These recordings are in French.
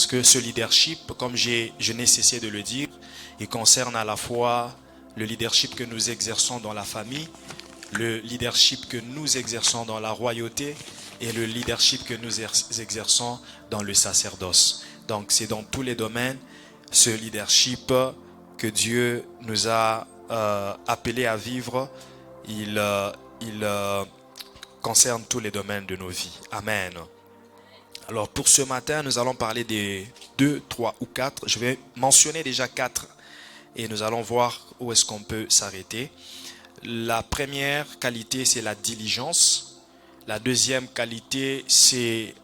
que ce leadership, comme je n'ai cessé de le dire, il concerne à la fois le leadership que nous exerçons dans la famille, le leadership que nous exerçons dans la royauté et le leadership que nous exerçons dans le sacerdoce. Donc c'est dans tous les domaines ce leadership que Dieu nous a appelés à vivre. Il concerne tous les domaines de nos vies. Amen. Alors pour ce matin, nous allons parler des 2, 3 ou 4. Je vais mentionner déjà 4 et nous allons voir où est-ce qu'on peut s'arrêter. La première qualité, c'est la diligence. La deuxième qualité, c'est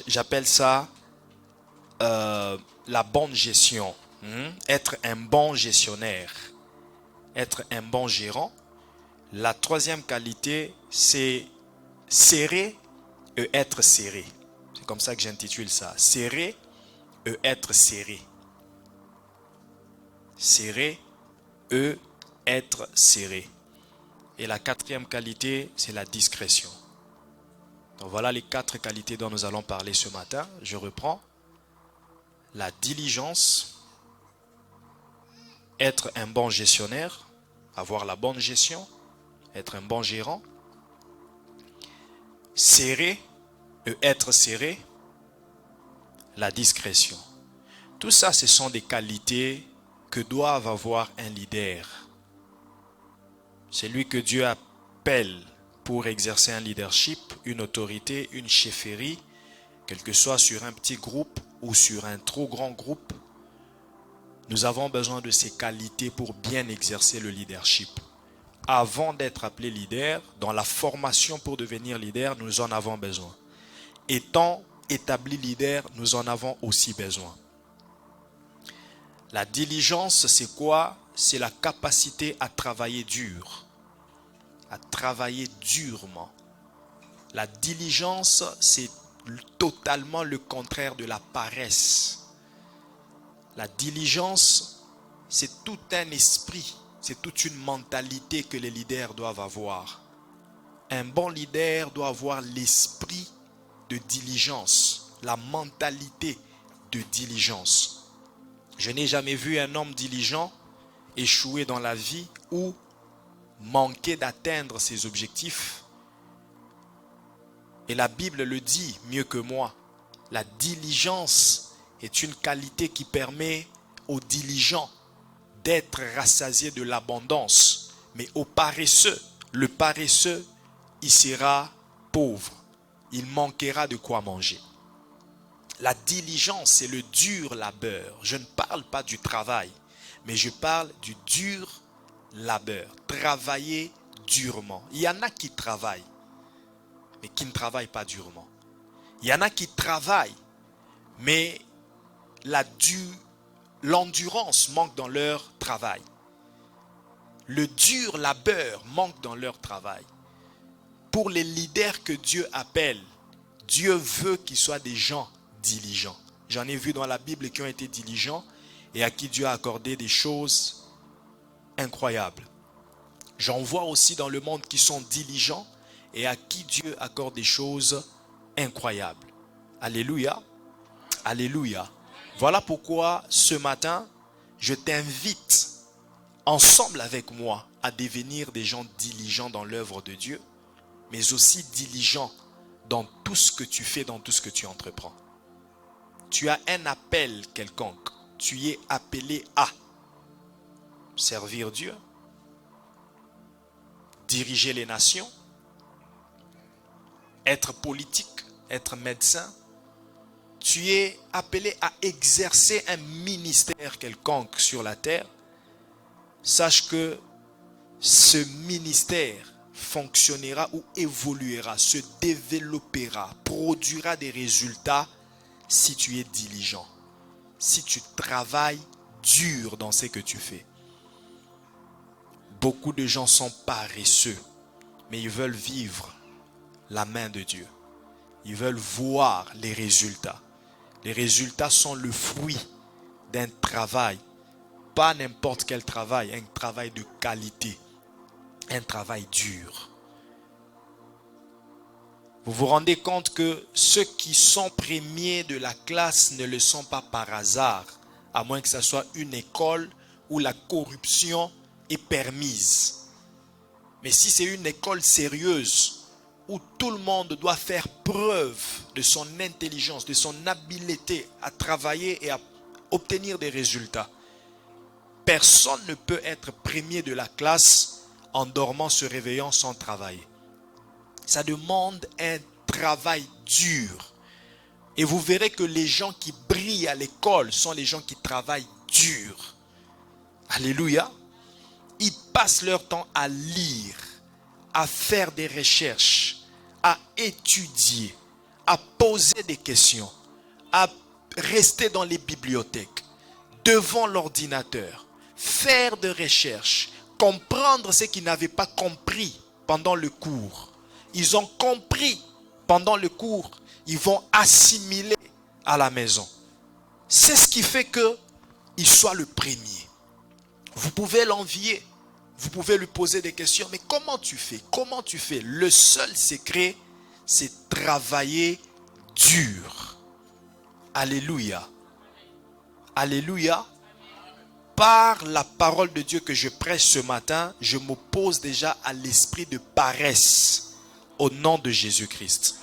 j'appelle ça la bonne gestion. Être un bon gestionnaire. Être un bon gérant. La troisième qualité, c'est serrer et être serré. C'est comme ça que j'intitule ça. Serrer et être serré. Serrer et être serré. Et la quatrième qualité, c'est la discrétion. Donc voilà les 4 qualités dont nous allons parler ce matin. Je reprends. La diligence, être un bon gestionnaire, avoir la bonne gestion, être un bon gérant, serrer et être serré, la discrétion. Tout ça, ce sont des qualités que doivent avoir un leader. C'est lui que Dieu appelle pour exercer un leadership, une autorité, une chefferie, quel que soit sur un petit groupe ou sur un trop grand groupe. Nous avons besoin de ces qualités pour bien exercer le leadership. Avant d'être appelé leader, dans la formation pour devenir leader, nous en avons besoin. Étant établi leader, nous en avons aussi besoin. La diligence, c'est quoi? C'est la capacité à travailler dur. À travailler durement. La diligence, c'est totalement le contraire de la paresse. La diligence, c'est tout un esprit, c'est toute une mentalité que les leaders doivent avoir. Un bon leader doit avoir l'esprit de diligence, la mentalité de diligence. Je n'ai jamais vu un homme diligent échouer dans la vie ou manquer d'atteindre ses objectifs. Et la Bible le dit mieux que moi. La diligence est une qualité qui permet aux diligents d'être rassasiés de l'abondance. Mais au paresseux, le paresseux, il sera pauvre. Il manquera de quoi manger. La diligence, c'est le dur labeur. Je ne parle pas du travail, mais je parle du dur labeur. Travailler durement. Il y en a qui travaillent, mais qui ne travaillent pas durement. Il y en a qui travaillent, mais l'endurance manque dans leur travail. Le dur labeur manque dans leur travail. Pour les leaders que Dieu appelle, Dieu veut qu'ils soient des gens diligents. J'en ai vu dans la Bible qui ont été diligents et à qui Dieu a accordé des choses incroyables. J'en vois aussi dans le monde qui sont diligents et à qui Dieu accorde des choses incroyables. Alléluia. Alléluia. Voilà pourquoi ce matin, je t'invite ensemble avec moi à devenir des gens diligents dans l'œuvre de Dieu, mais aussi diligents dans tout ce que tu fais, dans tout ce que tu entreprends. Tu as un appel quelconque. Tu es appelé à servir Dieu, diriger les nations, être politique, être médecin. Tu es appelé à exercer un ministère quelconque sur la terre. Sache que ce ministère fonctionnera ou évoluera, se développera, produira des résultats si tu es diligent, si tu travailles dur dans ce que tu fais. Beaucoup de gens sont paresseux, mais ils veulent vivre la main de Dieu. Ils veulent voir les résultats. Les résultats sont le fruit d'un travail. Pas n'importe quel travail, un travail de qualité. Un travail dur. Vous vous rendez compte que ceux qui sont premiers de la classe ne le sont pas par hasard, à moins que ce soit une école où la corruption est permise. Mais si c'est une école sérieuse, où tout le monde doit faire preuve de son intelligence, de son habileté à travailler et à obtenir des résultats, personne ne peut être premier de la classe en dormant, se réveillant sans travailler. Ça demande un travail dur. Et vous verrez que les gens qui brillent à l'école sont les gens qui travaillent dur. Alléluia. Ils passent leur temps à lire, à faire des recherches, à étudier, à poser des questions, à rester dans les bibliothèques, devant l'ordinateur, faire des recherches, comprendre ce qu'ils n'avaient pas compris pendant le cours. Ils ont compris pendant le cours, ils vont assimiler à la maison. C'est ce qui fait qu'il soit le premier. Vous pouvez l'envier, vous pouvez lui poser des questions, mais comment tu fais? Comment tu fais? Le seul secret, c'est travailler dur. Alléluia. Alléluia. Par la parole de Dieu que je prêche ce matin, je m'oppose déjà à l'esprit de paresse au nom de Jésus-Christ.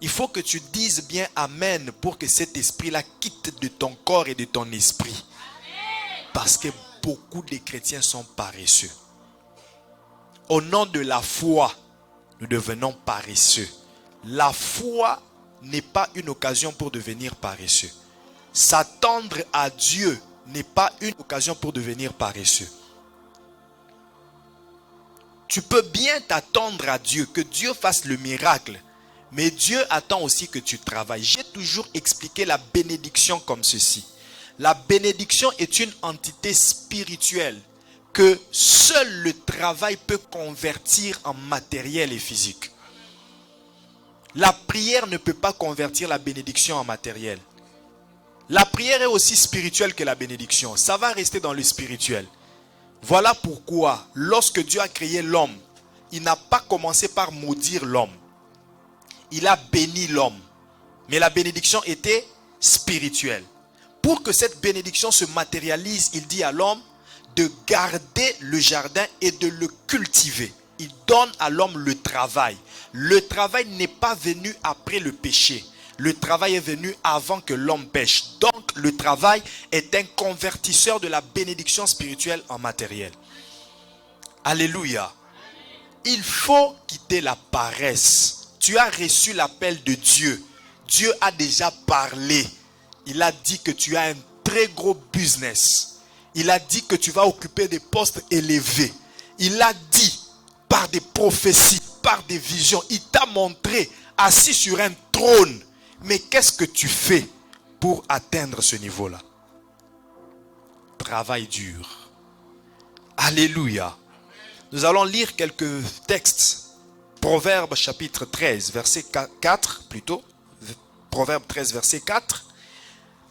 Il faut que tu dises bien Amen pour que cet esprit-là quitte de ton corps et de ton esprit. Parce que beaucoup de chrétiens sont paresseux. Au nom de la foi, nous devenons paresseux. La foi n'est pas une occasion pour devenir paresseux. S'attendre à Dieu n'est pas une occasion pour devenir paresseux. Tu peux bien t'attendre à Dieu, que Dieu fasse le miracle. Mais Dieu attend aussi que tu travailles. J'ai toujours expliqué la bénédiction comme ceci. La bénédiction est une entité spirituelle que seul le travail peut convertir en matériel et physique. La prière ne peut pas convertir la bénédiction en matériel. La prière est aussi spirituelle que la bénédiction. Ça va rester dans le spirituel. Voilà pourquoi, lorsque Dieu a créé l'homme, il n'a pas commencé par maudire l'homme. Il a béni l'homme. Mais la bénédiction était spirituelle. Pour que cette bénédiction se matérialise, il dit à l'homme de garder le jardin et de le cultiver. Il donne à l'homme le travail. Le travail n'est pas venu après le péché. Le travail est venu avant que l'homme pêche. Donc, le travail est un convertisseur de la bénédiction spirituelle en matériel. Alléluia. Il faut quitter la paresse. Tu as reçu l'appel de Dieu. Dieu a déjà parlé. Il a dit que tu as un très gros business. Il a dit que tu vas occuper des postes élevés. Il a dit par des prophéties, par des visions. Il t'a montré assis sur un trône. Mais qu'est-ce que tu fais pour atteindre ce niveau-là? Travail dur. Alléluia. Nous allons lire quelques textes. Proverbe chapitre 13, verset 4 plutôt. Proverbe 13, verset 4.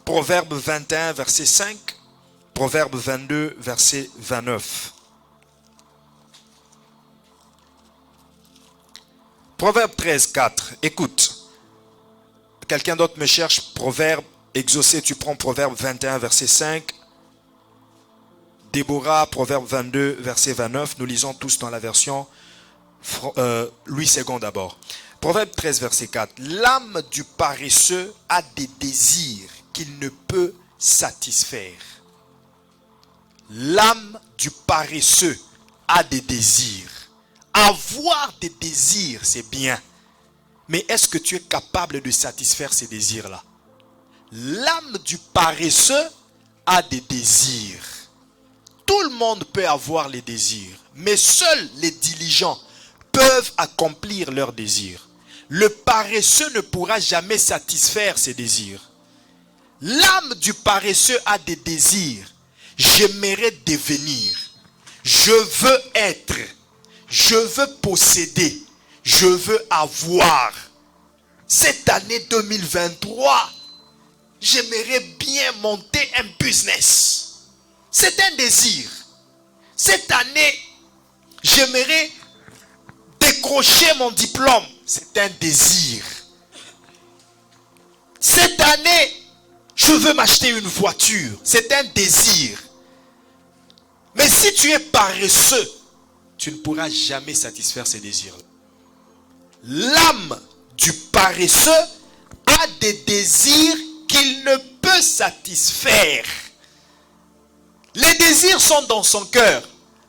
Proverbe 21, verset 5. Proverbe 22, verset 29. Proverbe 13, 4. Écoute. Quelqu'un d'autre me cherche, Proverbe, exaucé, tu prends Proverbe 21, verset 5. Déborah, Proverbe 22, verset 29. Nous lisons tous dans la version Louis II d'abord. Proverbe 13, verset 4. L'âme du paresseux a des désirs qu'il ne peut satisfaire. L'âme du paresseux a des désirs. Avoir des désirs, c'est bien. Mais est-ce que tu es capable de satisfaire ces désirs-là? L'âme du paresseux a des désirs. Tout le monde peut avoir les désirs, mais seuls les diligents peuvent accomplir leurs désirs. Le paresseux ne pourra jamais satisfaire ses désirs. L'âme du paresseux a des désirs. J'aimerais devenir. Je veux être. Je veux posséder. Je veux avoir. Cette année 2023, j'aimerais bien monter un business. C'est un désir. Cette année, j'aimerais décrocher mon diplôme. c'est un désir. Cette année, je veux m'acheter une voiture. C'est un désir. Mais si tu es paresseux, tu ne pourras jamais satisfaire ces désirs. L'âme du paresseux a des désirs qu'il ne peut satisfaire. Les désirs sont dans son cœur,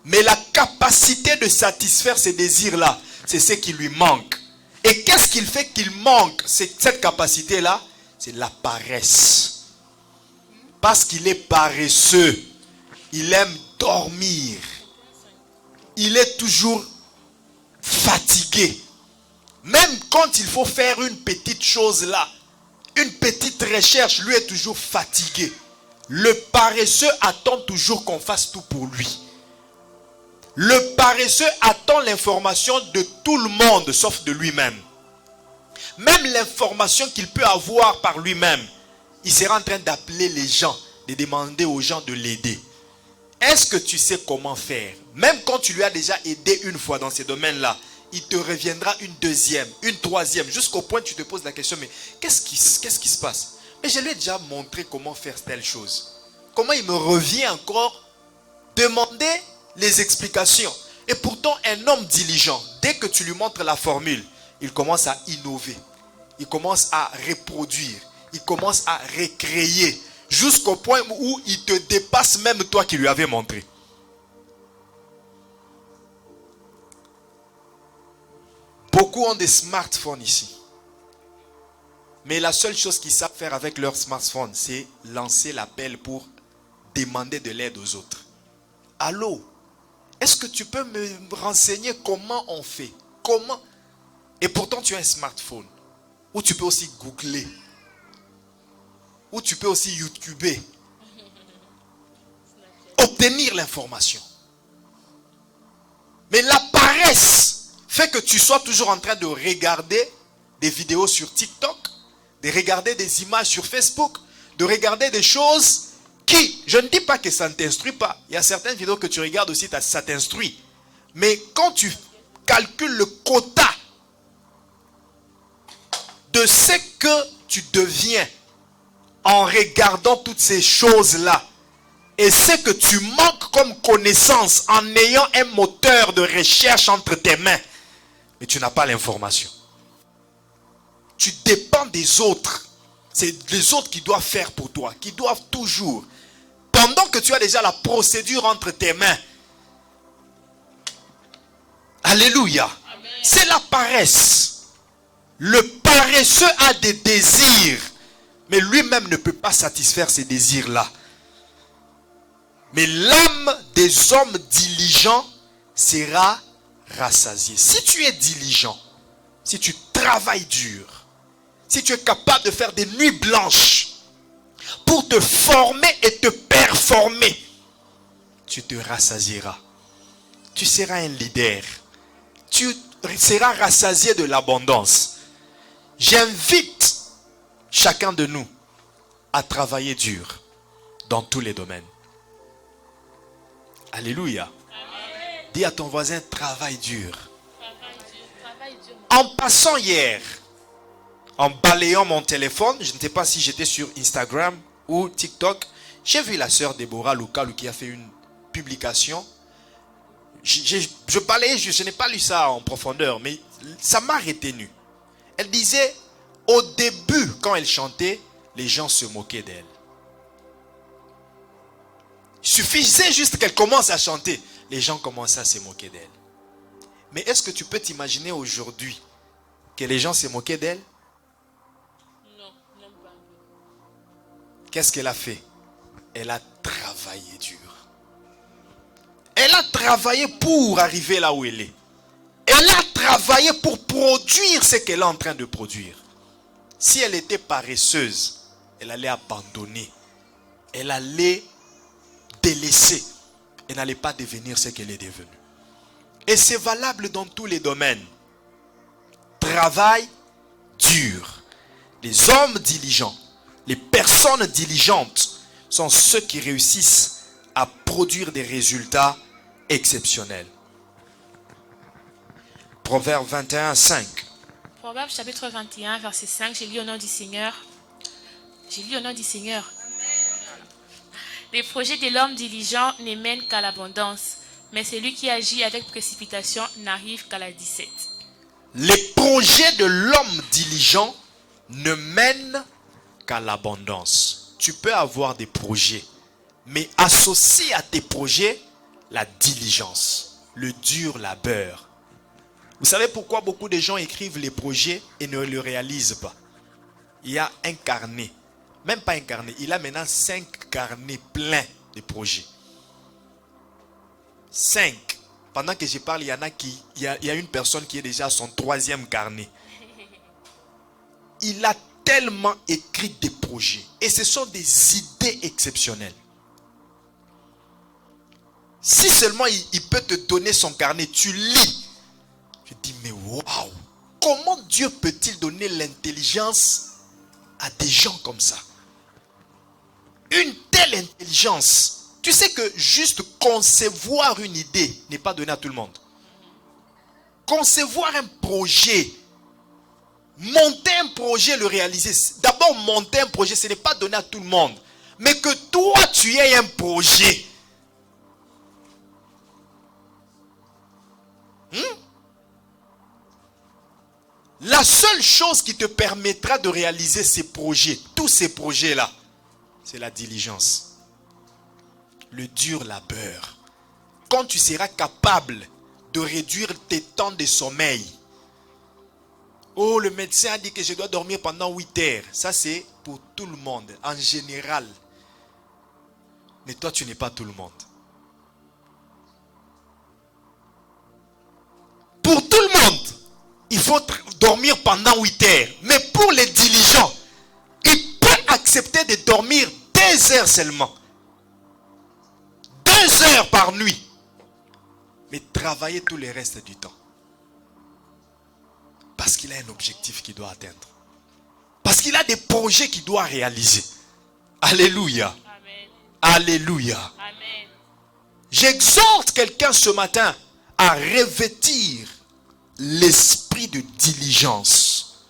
mais la capacité de satisfaire ces désirs-là, c'est ce qui lui manque. Et qu'est-ce qu'il fait qu'il manque cette capacité-là? C'est la paresse. Parce qu'il est paresseux, il aime dormir. Il est toujours fatigué. Même quand il faut faire une petite chose là, une petite recherche, lui est toujours fatigué. Le paresseux attend toujours qu'on fasse tout pour lui. Le paresseux attend l'information de tout le monde, sauf de lui-même. Même l'information qu'il peut avoir par lui-même, il sera en train d'appeler les gens, de demander aux gens de l'aider. Est-ce que tu sais comment faire? Même quand tu lui as déjà aidé une fois dans ces domaines-là, il te reviendra une deuxième, une troisième, jusqu'au point où tu te poses la question, mais qu'est-ce qui se passe? Mais je lui ai déjà montré comment faire telle chose. Comment il me revient encore demander les explications? Et pourtant, un homme diligent, dès que tu lui montres la formule, il commence à innover. Il commence à reproduire. Il commence à recréer. Jusqu'au point où il te dépasse même toi qui lui avais montré. Beaucoup ont des smartphones ici. Mais la seule chose qu'ils savent faire avec leur smartphone, c'est lancer l'appel pour demander de l'aide aux autres. Allô? Est-ce que tu peux me renseigner comment on fait? Comment? Et pourtant tu as un smartphone. Où tu peux aussi googler. Où tu peux aussi YouTuber. Obtenir l'information. Mais la paresse fait que tu sois toujours en train de regarder des vidéos sur TikTok, de regarder des images sur Facebook, de regarder des choses qui, je ne dis pas que ça ne t'instruit pas. Il y a certaines vidéos que tu regardes aussi, ça t'instruit. Mais quand tu calcules le quota de ce que tu deviens en regardant toutes ces choses-là, et ce que tu manques comme connaissance en ayant un moteur de recherche entre tes mains, mais tu n'as pas l'information. Tu dépends des autres. C'est les autres qui doivent faire pour toi, qui doivent toujours. Pendant que tu as déjà la procédure entre tes mains. Alléluia. C'est la paresse. Le paresseux a des désirs, mais lui-même ne peut pas satisfaire ces désirs-là. Mais l'âme des hommes diligents sera rassasiée. Si tu es diligent, si tu travailles dur, si tu es capable de faire des nuits blanches pour te former et te performer, tu te rassasieras. Tu seras un leader. Tu seras rassasié de l'abondance. J'invite chacun de nous à travailler dur dans tous les domaines. Alléluia. Amen. Dis à ton voisin, travaille dur. Travaille dur. En passant hier, en balayant mon téléphone, je ne sais pas si j'étais sur Instagram ou TikTok, j'ai vu la sœur Déborah Lukalu qui a fait une publication. Je balayais, je n'ai pas lu ça en profondeur, mais ça m'a retenu. Elle disait, au début, quand elle chantait, les gens se moquaient d'elle. Il suffisait juste qu'elle commence à chanter. Les gens commençaient à se moquer d'elle. Mais est-ce que tu peux t'imaginer aujourd'hui que les gens se moquaient d'elle? Non, non pas. Qu'est-ce qu'elle a fait? Elle a travaillé dur. Elle a travaillé pour arriver là où elle est. Elle a travaillé pour produire ce qu'elle est en train de produire. Si elle était paresseuse, elle allait abandonner. Elle allait délaisser. Elle n'allait pas devenir ce qu'elle est devenue. Et c'est valable dans tous les domaines. Travail dur. Les hommes diligents, les personnes diligentes sont ceux qui réussissent à produire des résultats exceptionnels. Proverbe 21, 5. Proverbe chapitre 21, verset 5, j'ai lu au nom du Seigneur. J'ai lu au nom du Seigneur. Les projets de l'homme diligent ne mènent qu'à l'abondance, mais celui qui agit avec précipitation n'arrive qu'à la disette. Les projets de l'homme diligent ne mènent qu'à l'abondance. Tu peux avoir des projets, mais associe à tes projets la diligence, le dur labeur. Vous savez pourquoi beaucoup de gens écrivent les projets et ne le réalisent pas? Il y a un carnet, même pas un carnet, il a maintenant 5 carnets pleins de projets. 5. Pendant que je parle, il y a une personne qui est déjà à son 3e carnet. Il a tellement écrit des projets. Et ce sont des idées exceptionnelles. Si seulement il peut te donner son carnet, tu lis. Je dis, mais waouh! Comment Dieu peut-il donner l'intelligence à des gens comme ça? Une telle intelligence. Tu sais que juste concevoir une idée n'est pas donné à tout le monde. Concevoir un projet, monter un projet, le réaliser. D'abord, monter un projet, ce n'est pas donné à tout le monde. Mais que toi, tu aies un projet. La seule chose qui te permettra de réaliser ces projets, tous ces projets-là, c'est la diligence. Le dur labeur. Quand tu seras capable de réduire tes temps de sommeil. Oh, le médecin a dit que je dois dormir pendant 8 heures. Ça, c'est pour tout le monde, en général. Mais toi, tu n'es pas tout le monde. Pour tout le monde, il faut dormir pendant 8 heures. Mais pour les diligents, ils peuvent accepter de dormir 2 heures seulement. 2 heures par nuit. Mais travailler tout le reste du temps. Parce qu'il a un objectif qu'il doit atteindre. Parce qu'il a des projets qu'il doit réaliser. Alléluia. Amen. Alléluia. Amen. J'exhorte quelqu'un ce matin à revêtir l'esprit de diligence.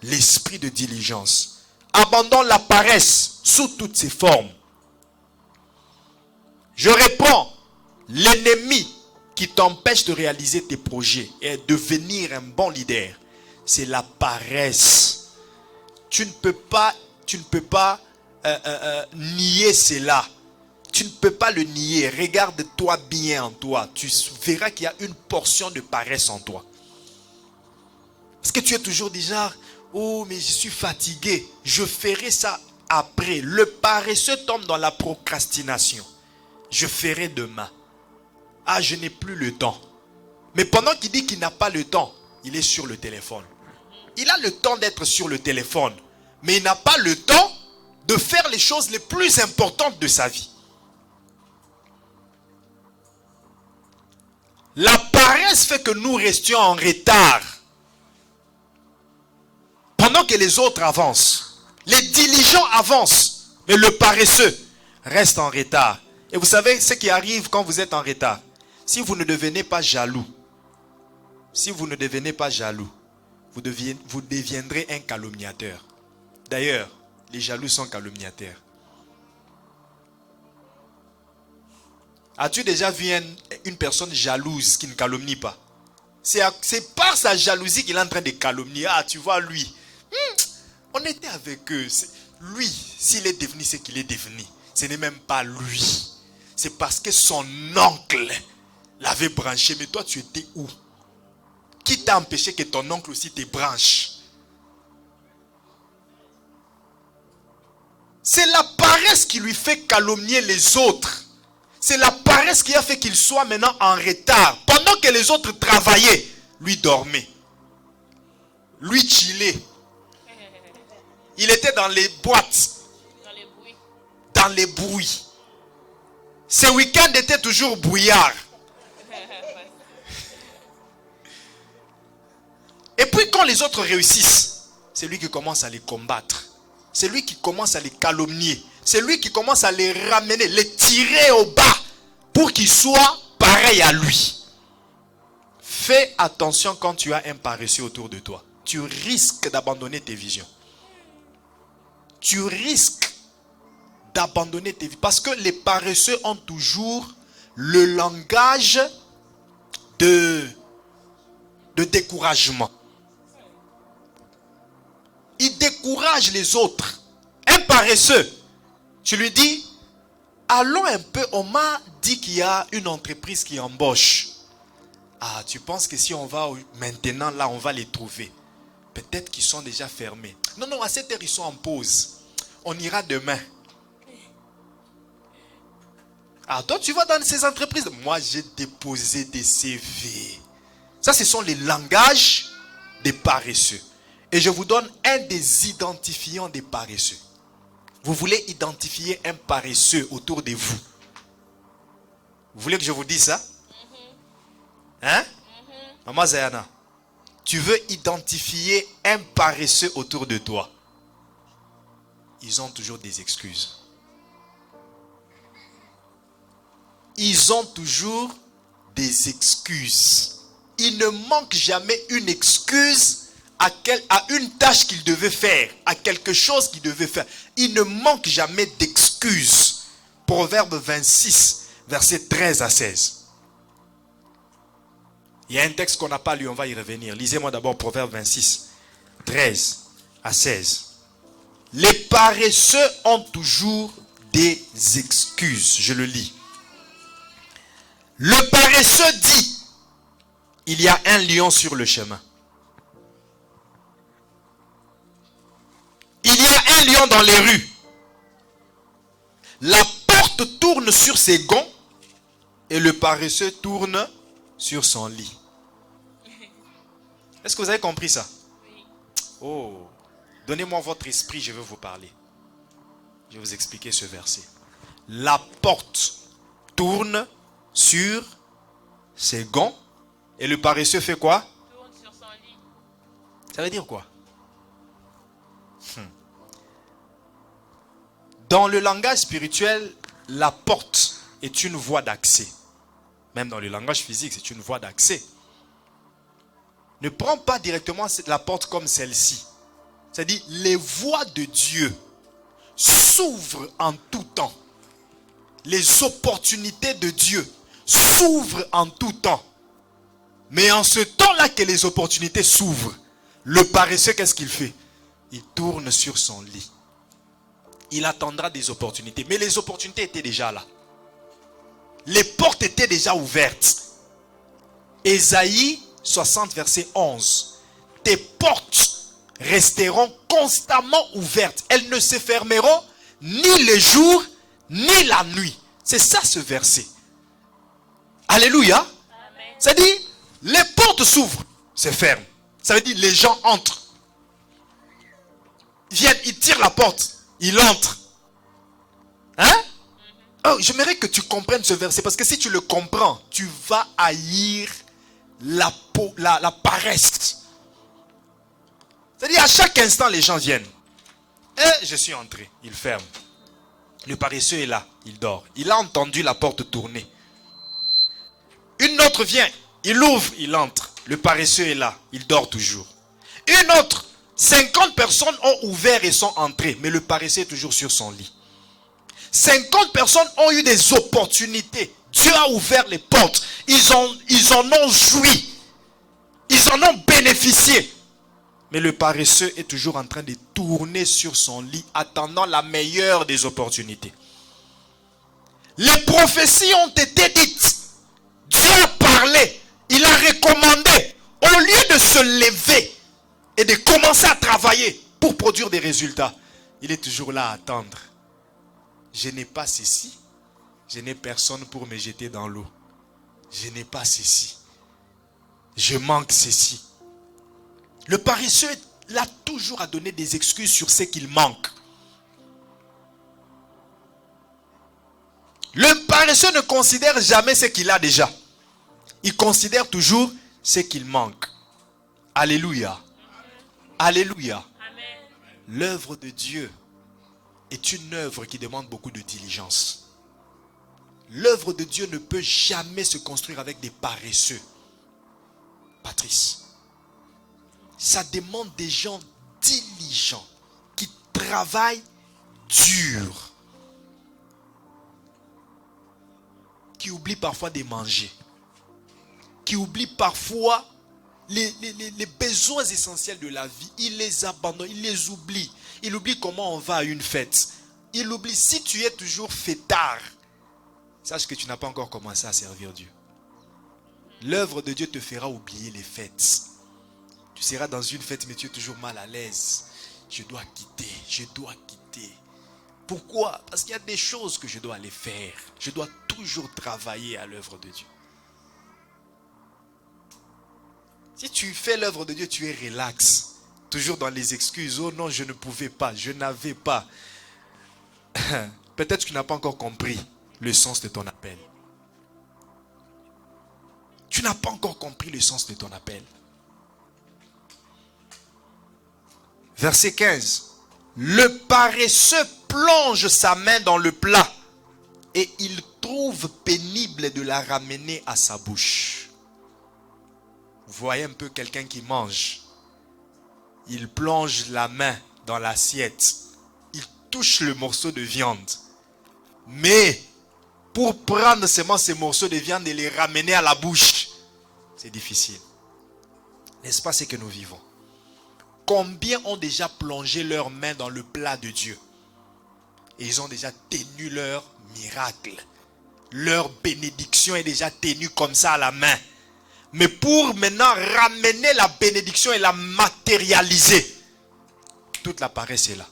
L'esprit de diligence. Abandonne la paresse sous toutes ses formes. Je reprends. L'ennemi qui t'empêche de réaliser tes projets et de devenir un bon leader, c'est la paresse. Tu ne peux pas nier cela. Tu ne peux pas le nier. Regarde-toi bien en toi. Tu verras qu'il y a une portion de paresse en toi. Parce que tu es toujours déjà, oh mais je suis fatigué. Je ferai ça après. Le paresseux tombe dans la procrastination. Je ferai demain. Ah, je n'ai plus le temps. Mais pendant qu'il dit qu'il n'a pas le temps, il est sur le téléphone. Il a le temps d'être sur le téléphone. Mais il n'a pas le temps de faire les choses les plus importantes de sa vie. La paresse fait que nous restions en retard. Pendant que les autres avancent. Les diligents avancent. Mais le paresseux reste en retard. Et vous savez ce qui arrive quand vous êtes en retard? Si vous ne devenez pas jaloux, vous deviendrez un calomniateur. D'ailleurs, les jaloux sont calomniateurs. As-tu déjà vu une personne jalouse qui ne calomnie pas? C'est par sa jalousie qu'il est en train de calomnier. Ah, tu vois lui. On était avec eux. Lui, s'il est devenu ce qu'il est devenu, ce n'est même pas lui. C'est parce que son oncle l'avait branché. Mais toi, tu étais où? Qui t'a empêché que ton oncle aussi te branche? C'est la paresse qui lui fait calomnier les autres. C'est la paresse qui a fait qu'il soit maintenant en retard. Pendant que les autres travaillaient, lui dormait. Lui chillait. Il était dans les boîtes. Dans les bruits. Ce week-end était toujours brouillard. Et puis quand les autres réussissent, c'est lui qui commence à les combattre. C'est lui qui commence à les calomnier. C'est lui qui commence à les ramener, les tirer au bas pour qu'ils soient pareils à lui. Fais attention quand tu as un paresseux autour de toi. tu risques d'abandonner tes visions. Tu risques d'abandonner tes vies. Parce que les paresseux ont toujours le langage de découragement. Ils découragent les autres. Un paresseux, tu lui dis, allons un peu, on m'a dit qu'il y a une entreprise qui embauche. Ah, tu penses que si on va maintenant là, on va les trouver. Peut-être qu'ils sont déjà fermés. Non, non, à cette heure, ils sont en pause. On ira demain. Ah, toi, tu vas dans ces entreprises. Moi, j'ai déposé des CV. Ça, ce sont les langages des paresseux. Et je vous donne un des identifiants des paresseux. Vous voulez identifier un paresseux autour de vous. Vous voulez que je vous dise ça? Hein? Maman Zayana, tu veux identifier un paresseux autour de toi. Ils ont toujours des excuses. Ils ont toujours des excuses. Il ne manque jamais une excuse à une tâche qu'il devait faire, à quelque chose qu'il devait faire. Il ne manque jamais d'excuses. Proverbe 26, versets 13 à 16. Il y a un texte qu'on n'a pas lu, on va y revenir. Lisez-moi d'abord Proverbe 26, 13 à 16. Les paresseux ont toujours des excuses. Je le lis. Le paresseux dit, il y a un lion sur le chemin. Il y a un lion dans les rues. La porte tourne sur ses gonds et le paresseux tourne sur son lit. Est-ce que vous avez compris ça? Oui. Oh, donnez-moi votre esprit, je veux vous parler. Je vais vous expliquer ce verset. La porte tourne sur ses gonds et le paresseux fait quoi? Tourne sur son lit. Ça veut dire quoi? Dans le langage spirituel, la porte est une voie d'accès. Même dans le langage physique, c'est une voie d'accès. Ne prends pas directement la porte comme celle-ci. C'est-à-dire, les voies de Dieu s'ouvrent en tout temps. Les opportunités de Dieu s'ouvrent en tout temps. Mais en ce temps-là que les opportunités s'ouvrent, le paresseux, qu'est-ce qu'il fait? Il tourne sur son lit. Il attendra des opportunités. Mais les opportunités étaient déjà là. Les portes étaient déjà ouvertes. Ésaïe 60, verset 11. Tes portes resteront constamment ouvertes. Elles ne se fermeront ni le jour, ni la nuit. C'est ça ce verset. Alléluia. Ça dit, les portes s'ouvrent, c'est ferme. Ça veut dire, les gens entrent. Ils viennent, ils tirent la porte, ils entrent. Hein? Oh, j'aimerais que tu comprennes ce verset, parce que si tu le comprends, tu vas haïr la paresse. C'est-à-dire, à chaque instant, les gens viennent. Et je suis entré, il ferme. Le paresseux est là, il dort. Il a entendu la porte tourner. Une autre vient, il ouvre, il entre. Le paresseux est là, il dort toujours. Une autre, 50 personnes ont ouvert et sont entrées, mais le paresseux est toujours sur son lit. 50 personnes ont eu des opportunités. Dieu a ouvert les portes. Ils en ont joui. Ils en ont bénéficié. Mais le paresseux est toujours en train de tourner sur son lit, attendant la meilleure des opportunités. Les prophéties ont été dites. Dieu a parlé. Il a recommandé. Au lieu de se lever et de commencer à travailler pour produire des résultats, il est toujours là à attendre. Je n'ai pas ceci. Je n'ai personne pour me jeter dans l'eau. Je n'ai pas ceci. Je manque ceci. Le paresseux l'a toujours à donner des excuses sur ce qu'il manque. Le paresseux ne considère jamais ce qu'il a déjà. Il considère toujours ce qu'il manque. Alléluia. Alléluia. L'œuvre de Dieu est une œuvre qui demande beaucoup de diligence. L'œuvre de Dieu ne peut jamais se construire avec des paresseux. Patrice. ça demande des gens diligents, qui travaillent dur, qui oublient parfois de manger, qui oublient parfois les besoins essentiels de la vie. Ils les abandonnent, ils les oublient. Ils oublient comment on va à une fête. Ils oublient, si tu es toujours fêtard, sache que tu n'as pas encore commencé à servir Dieu. L'œuvre de Dieu te fera oublier les fêtes. Tu seras dans une fête, mais tu es toujours mal à l'aise. Je dois quitter, je dois quitter. Pourquoi? Parce qu'il y a des choses que je dois aller faire. Je dois toujours travailler à l'œuvre de Dieu. Si tu fais l'œuvre de Dieu, tu es relax. Toujours dans les excuses. Oh non, je ne pouvais pas, je n'avais pas. Peut-être que tu n'as pas encore compris le sens de ton appel. Tu n'as pas encore compris le sens de ton appel. Verset 15. Le paresseux plonge sa main dans le plat et il trouve pénible de la ramener à sa bouche. Vous voyez un peu quelqu'un qui mange. Il plonge la main dans l'assiette. Il touche le morceau de viande. Mais pour prendre seulement ces morceaux de viande et les ramener à la bouche, c'est difficile. N'est-ce pas ce que nous vivons? Combien ont déjà plongé leurs mains dans le plat de Dieu? Et ils ont déjà tenu leur miracle. Leur bénédiction est déjà tenue comme ça à la main. Mais pour maintenant ramener la bénédiction et la matérialiser, toute la paresse est là.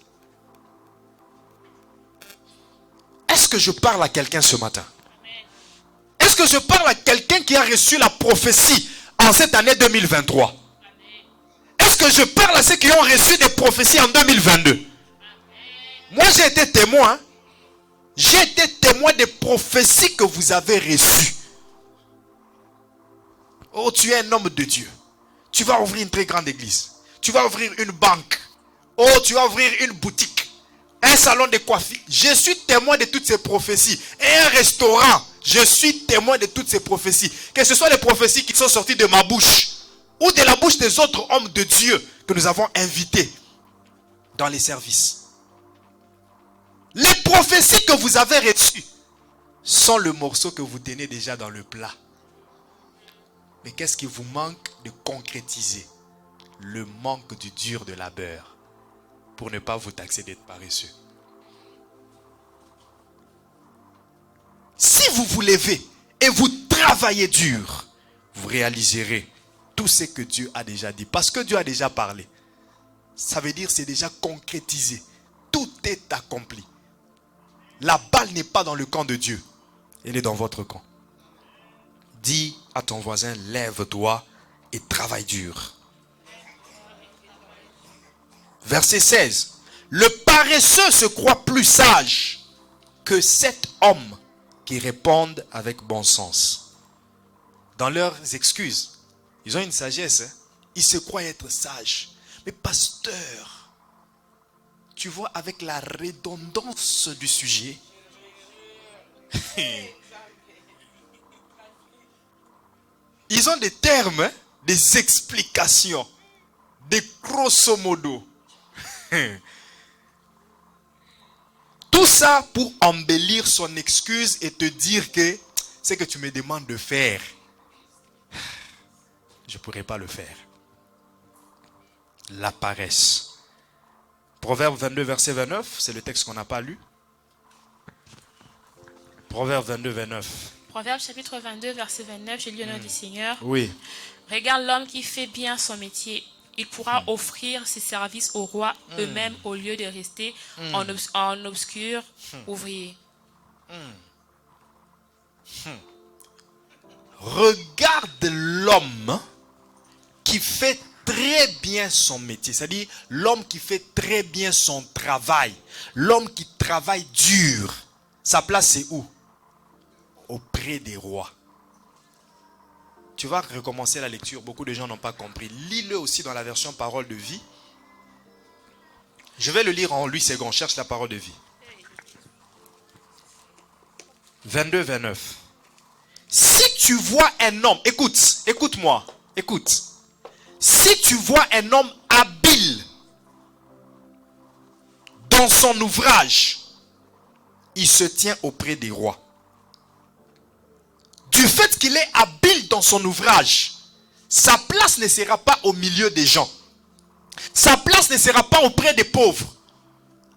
Est-ce que je parle à quelqu'un ce matin? Est-ce que je parle à quelqu'un qui a reçu la prophétie en cette année 2023? Est-ce que je parle à ceux qui ont reçu des prophéties en 2022? Moi, j'ai été témoin. J'ai été témoin des prophéties que vous avez reçues. Oh, tu es un homme de Dieu. Tu vas ouvrir une très grande église. Tu vas ouvrir une banque. Oh, tu vas ouvrir une boutique. Un salon de coiffure. Je suis témoin de toutes ces prophéties. Et un restaurant. Je suis témoin de toutes ces prophéties. Que ce soit les prophéties qui sont sorties de ma bouche ou de la bouche des autres hommes de Dieu que nous avons invités dans les services. Les prophéties que vous avez reçues sont le morceau que vous tenez déjà dans le plat. Mais qu'est-ce qui vous manque de concrétiser? Le manque du dur de labeur pour ne pas vous taxer d'être paresseux. Si vous vous levez et vous travaillez dur, vous réaliserez tout ce que Dieu a déjà dit. Parce que Dieu a déjà parlé. Ça veut dire c'est déjà concrétisé. Tout est accompli. La balle n'est pas dans le camp de Dieu. Elle est dans votre camp. Dis à ton voisin, lève-toi et travaille dur. Verset 16. Le paresseux se croit plus sage que 7 hommes qui répondent avec bon sens. Dans leurs excuses, ils ont une sagesse. Ils se croient être sages. Mais pasteur, tu vois, avec la redondance du sujet, ils ont des termes, des explications, des grosso modo. Tout ça pour embellir son excuse et te dire que ce que tu me demandes de faire, je ne pourrai pas le faire. La paresse. Proverbe 22, verset 29, c'est le texte qu'on n'a pas lu. Proverbe 22, 29. Proverbe chapitre 22, verset 29, je lis au nom du Seigneur. Oui. Regarde l'homme qui fait bien son métier. Il pourra offrir ses services au roi eux-mêmes au lieu de rester en obscur ouvrier. Regarde l'homme qui fait très bien son métier. C'est-à-dire l'homme qui fait très bien son travail. L'homme qui travaille dur. Sa place c'est où? Auprès des rois. Tu vas recommencer la lecture. Beaucoup de gens n'ont pas compris. Lis-le aussi dans la version parole de vie. Je vais le lire en 8 secondes. Cherche la parole de vie. 22, 29. Si tu vois un homme, écoute-moi, écoute. Si tu vois un homme habile dans son ouvrage, il se tient auprès des rois. Du fait qu'il est habile dans son ouvrage, sa place ne sera pas au milieu des gens. Sa place ne sera pas auprès des pauvres.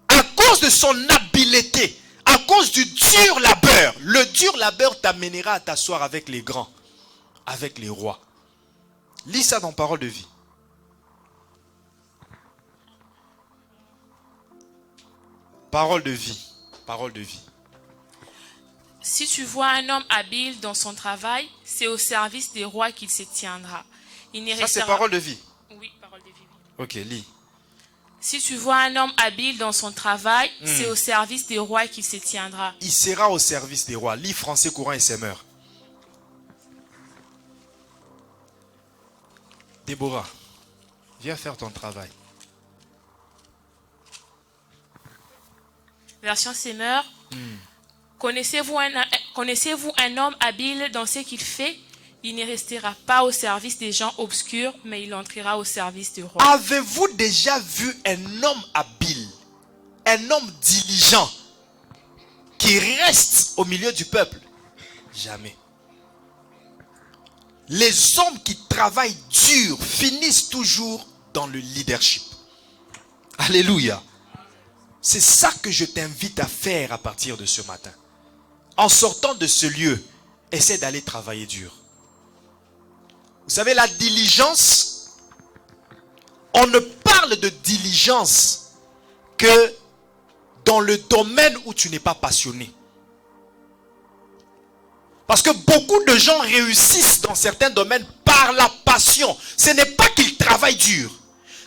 À cause de son habileté, à cause du dur labeur, le dur labeur t'amènera à t'asseoir avec les grands, avec les rois. Lis ça dans Parole de vie. Parole de vie. Parole de vie. Si tu vois un homme habile dans son travail, c'est au service des rois qu'il se tiendra. Il n'y Ça, c'est restera... parole de vie. Oui, parole de vie. Ok, lis. Si tu vois un homme habile dans son travail, c'est au service des rois qu'il se tiendra. Il sera au service des rois. Lis Français courant et Semeur. Déborah, viens faire ton travail. Version Semeur. Connaissez-vous un homme habile dans ce qu'il fait? Il ne restera pas au service des gens obscurs, mais il entrera au service du roi. Avez-vous déjà vu un homme habile, un homme diligent, qui reste au milieu du peuple? Jamais. Les hommes qui travaillent dur finissent toujours dans le leadership. Alléluia. C'est ça que je t'invite à faire à partir de ce matin. En sortant de ce lieu, essaie d'aller travailler dur. Vous savez, la diligence, on ne parle de diligence que dans le domaine où tu n'es pas passionné. Parce que beaucoup de gens réussissent dans certains domaines par la passion. Ce n'est pas qu'ils travaillent dur.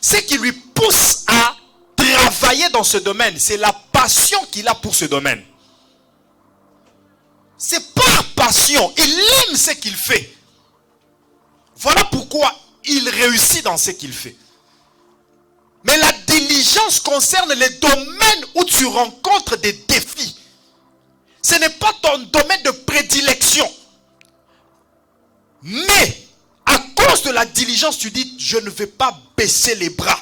Ce qui lui pousse à travailler dans ce domaine, c'est la passion qu'il a pour ce domaine. C'est par passion. Il aime ce qu'il fait. Voilà pourquoi il réussit dans ce qu'il fait. Mais la diligence concerne les domaines où tu rencontres des défis. Ce n'est pas ton domaine de prédilection. Mais, à cause de la diligence, tu dis, je ne vais pas baisser les bras.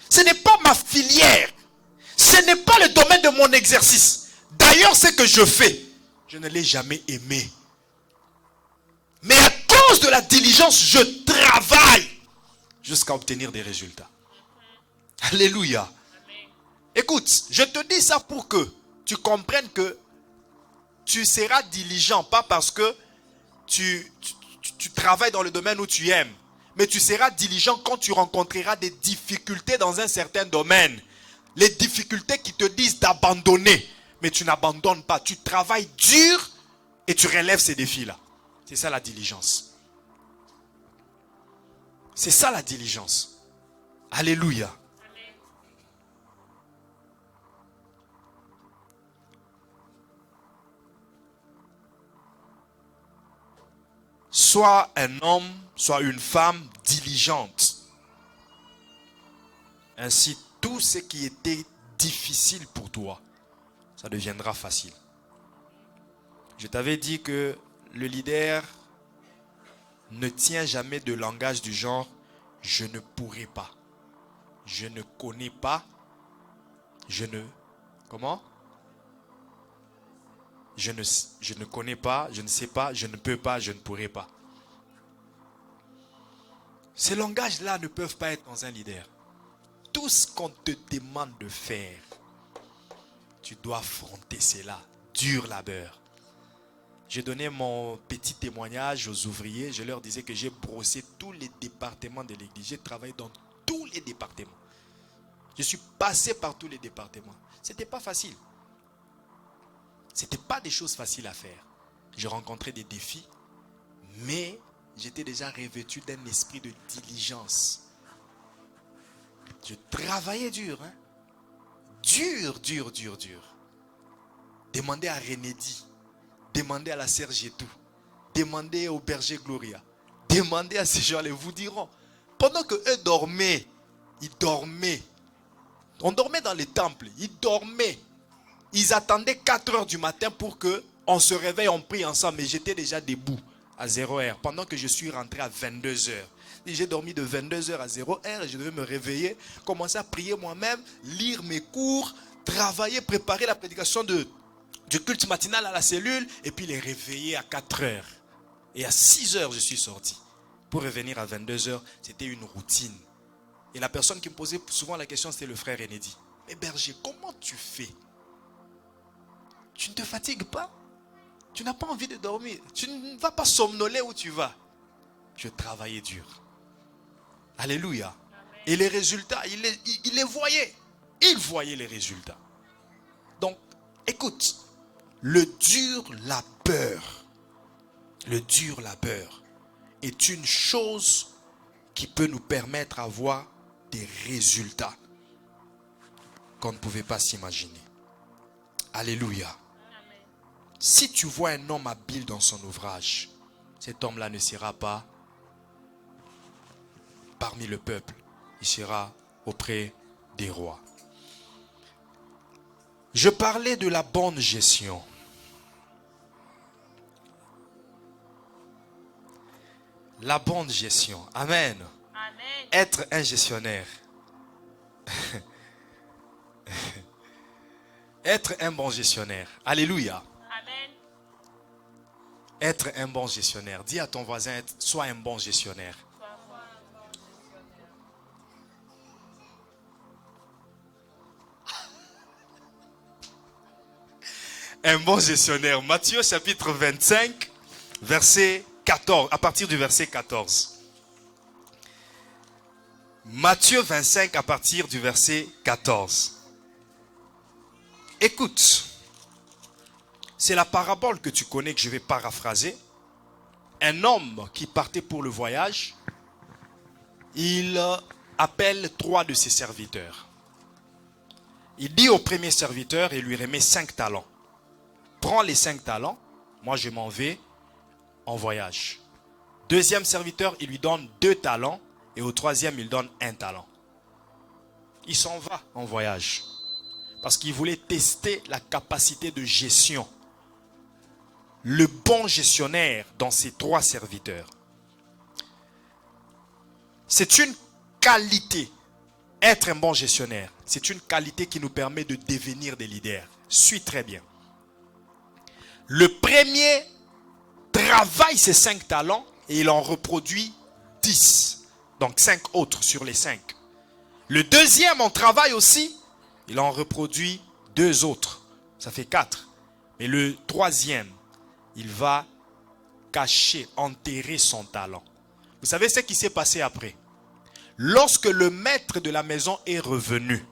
Ce n'est pas ma filière. Ce n'est pas le domaine de mon exercice. D'ailleurs, ce que je fais, je ne l'ai jamais aimé. Mais à cause de la diligence, je travaille jusqu'à obtenir des résultats. Alléluia. Amen. Écoute, je te dis ça pour que tu comprennes que tu seras diligent, pas parce que tu travailles dans le domaine où tu aimes, mais tu seras diligent quand tu rencontreras des difficultés dans un certain domaine. Les difficultés qui te disent d'abandonner, mais tu n'abandonnes pas. Tu travailles dur et tu relèves ces défis-là. C'est ça la diligence. C'est ça la diligence. Alléluia. Sois un homme, sois une femme diligente. Ainsi, tout ce qui était difficile pour toi, ça deviendra facile. Je t'avais dit que le leader ne tient jamais de langage du genre « je ne pourrai pas »,« je ne connais pas »,« je ne… » Comment ? Je ne connais pas, je ne sais pas, je ne peux pas, je ne pourrai pas. Ces langages-là ne peuvent pas être dans un leader. Tout ce qu'on te demande de faire, tu dois affronter cela. Dur labeur. J'ai donné mon petit témoignage aux ouvriers. Je leur disais que j'ai brossé tous les départements de l'église. J'ai travaillé dans tous les départements. Je suis passé par tous les départements. Ce n'était pas facile. Ce n'était pas des choses faciles à faire. J'ai rencontré des défis, mais j'étais déjà revêtu d'un esprit de diligence. Je travaillais dur. Hein? Dur. Demandez à Renédi. Demandez à la sœur Gétou. Demandez au berger Gloria. Demandez à ces gens-là, ils vous diront. Pendant qu'eux dormaient, ils dormaient. On dormait dans les temples, ils dormaient. Ils attendaient 4 heures du matin pour qu'on se réveille, on prie ensemble. Mais j'étais déjà debout à 0h, pendant que je suis rentré à 22h. J'ai dormi de 22h à 0h et je devais me réveiller, commencer à prier moi-même, lire mes cours, travailler, préparer la prédication du culte matinal à la cellule et puis les réveiller à 4h. Et à 6h, je suis sorti. Pour revenir à 22h, c'était une routine. Et la personne qui me posait souvent la question, c'était le frère Enedi. Mais berger, comment tu fais? Tu ne te fatigues pas? Tu n'as pas envie de dormir? Tu ne vas pas somnoler où tu vas? Je travaillais dur. Alléluia. Amen. Et les résultats, il les voyait. Il voyait les résultats. Donc, écoute, le dur labeur est une chose qui peut nous permettre d'avoir des résultats qu'on ne pouvait pas s'imaginer. Alléluia. Amen. Si tu vois un homme habile dans son ouvrage, cet homme-là ne sera pas parmi le peuple. Il sera auprès des rois. Je parlais de la bonne gestion. La bonne gestion. Amen. Amen. Être un gestionnaire. Être un bon gestionnaire. Alléluia. Amen. Être un bon gestionnaire. Dis à ton voisin, sois un bon gestionnaire. Un bon gestionnaire. Matthieu chapitre 25, verset 14, à partir du verset 14. Matthieu 25 à partir du verset 14. Écoute, c'est la parabole que tu connais que je vais paraphraser. Un homme qui partait pour le voyage, il appelle 3 de ses serviteurs. Il dit au premier serviteur et lui remet 5 talents. Prends les 5 talents, moi je m'en vais en voyage. Deuxième serviteur, il lui donne 2 talents et au troisième, il donne 1 talent. Il s'en va en voyage parce qu'il voulait tester la capacité de gestion. Le bon gestionnaire dans ses 3 serviteurs. C'est une qualité. Être un bon gestionnaire, c'est une qualité qui nous permet de devenir des leaders. Suis très bien. Le premier travaille ses 5 talents et il en reproduit 10. Donc 5 autres sur les 5. Le deuxième en travaille aussi. Il en reproduit 2 autres. Ça fait 4. Mais le troisième, il va cacher, enterrer son talent. Vous savez ce qui s'est passé après? Lorsque le maître de la maison est revenu,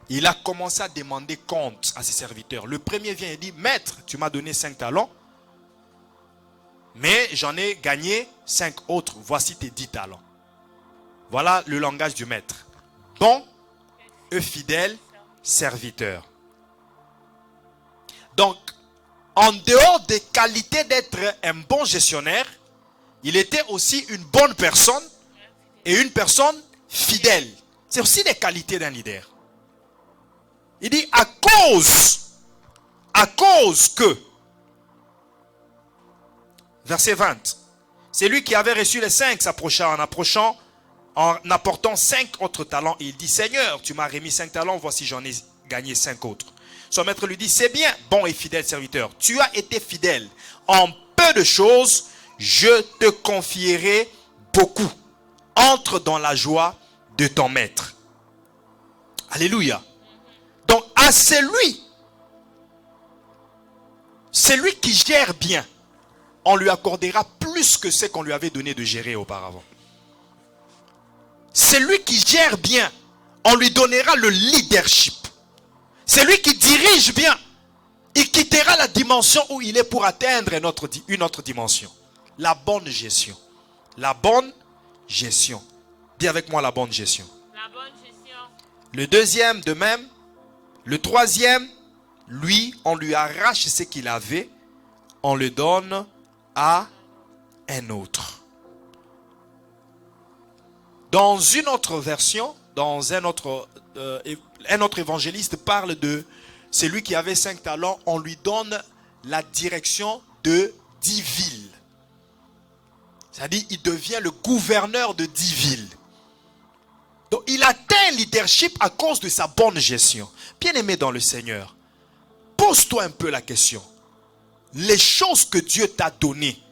il a commencé à demander compte à ses serviteurs. Le premier vient et dit, maître, tu m'as donné 5 talents, mais j'en ai gagné 5 autres. Voici tes 10 talents. Voilà le langage du maître. Bon et fidèle serviteur. Donc, en dehors des qualités d'être un bon gestionnaire, il était aussi une bonne personne et une personne fidèle. C'est aussi des qualités d'un leader. Il dit à cause que, verset 20, c'est lui qui avait reçu les 5 s'approcha en apportant 5 autres talents. Et il dit, Seigneur, tu m'as remis 5 talents, voici j'en ai gagné 5 autres. Son maître lui dit, c'est bien, bon et fidèle serviteur, tu as été fidèle. En peu de choses, je te confierai beaucoup. Entre dans la joie de ton maître. Alléluia. Donc à celui qui gère bien, on lui accordera plus que ce qu'on lui avait donné de gérer auparavant. Celui qui gère bien, on lui donnera le leadership. Celui qui dirige bien, il quittera la dimension où il est pour atteindre une autre dimension. La bonne gestion. La bonne gestion. Dis avec moi la bonne gestion. La bonne gestion. Le deuxième de même. Le troisième, lui, on lui arrache ce qu'il avait. On le donne à un autre. Dans une autre version, dans un autre évangéliste parle de celui qui avait 5 talents, on lui donne la direction de 10 villes. C'est-à-dire, il devient le gouverneur de 10 villes. Donc, il atteint un leadership à cause de sa bonne gestion. Bien-aimé dans le Seigneur, pose-toi un peu la question. Les choses que Dieu t'a données,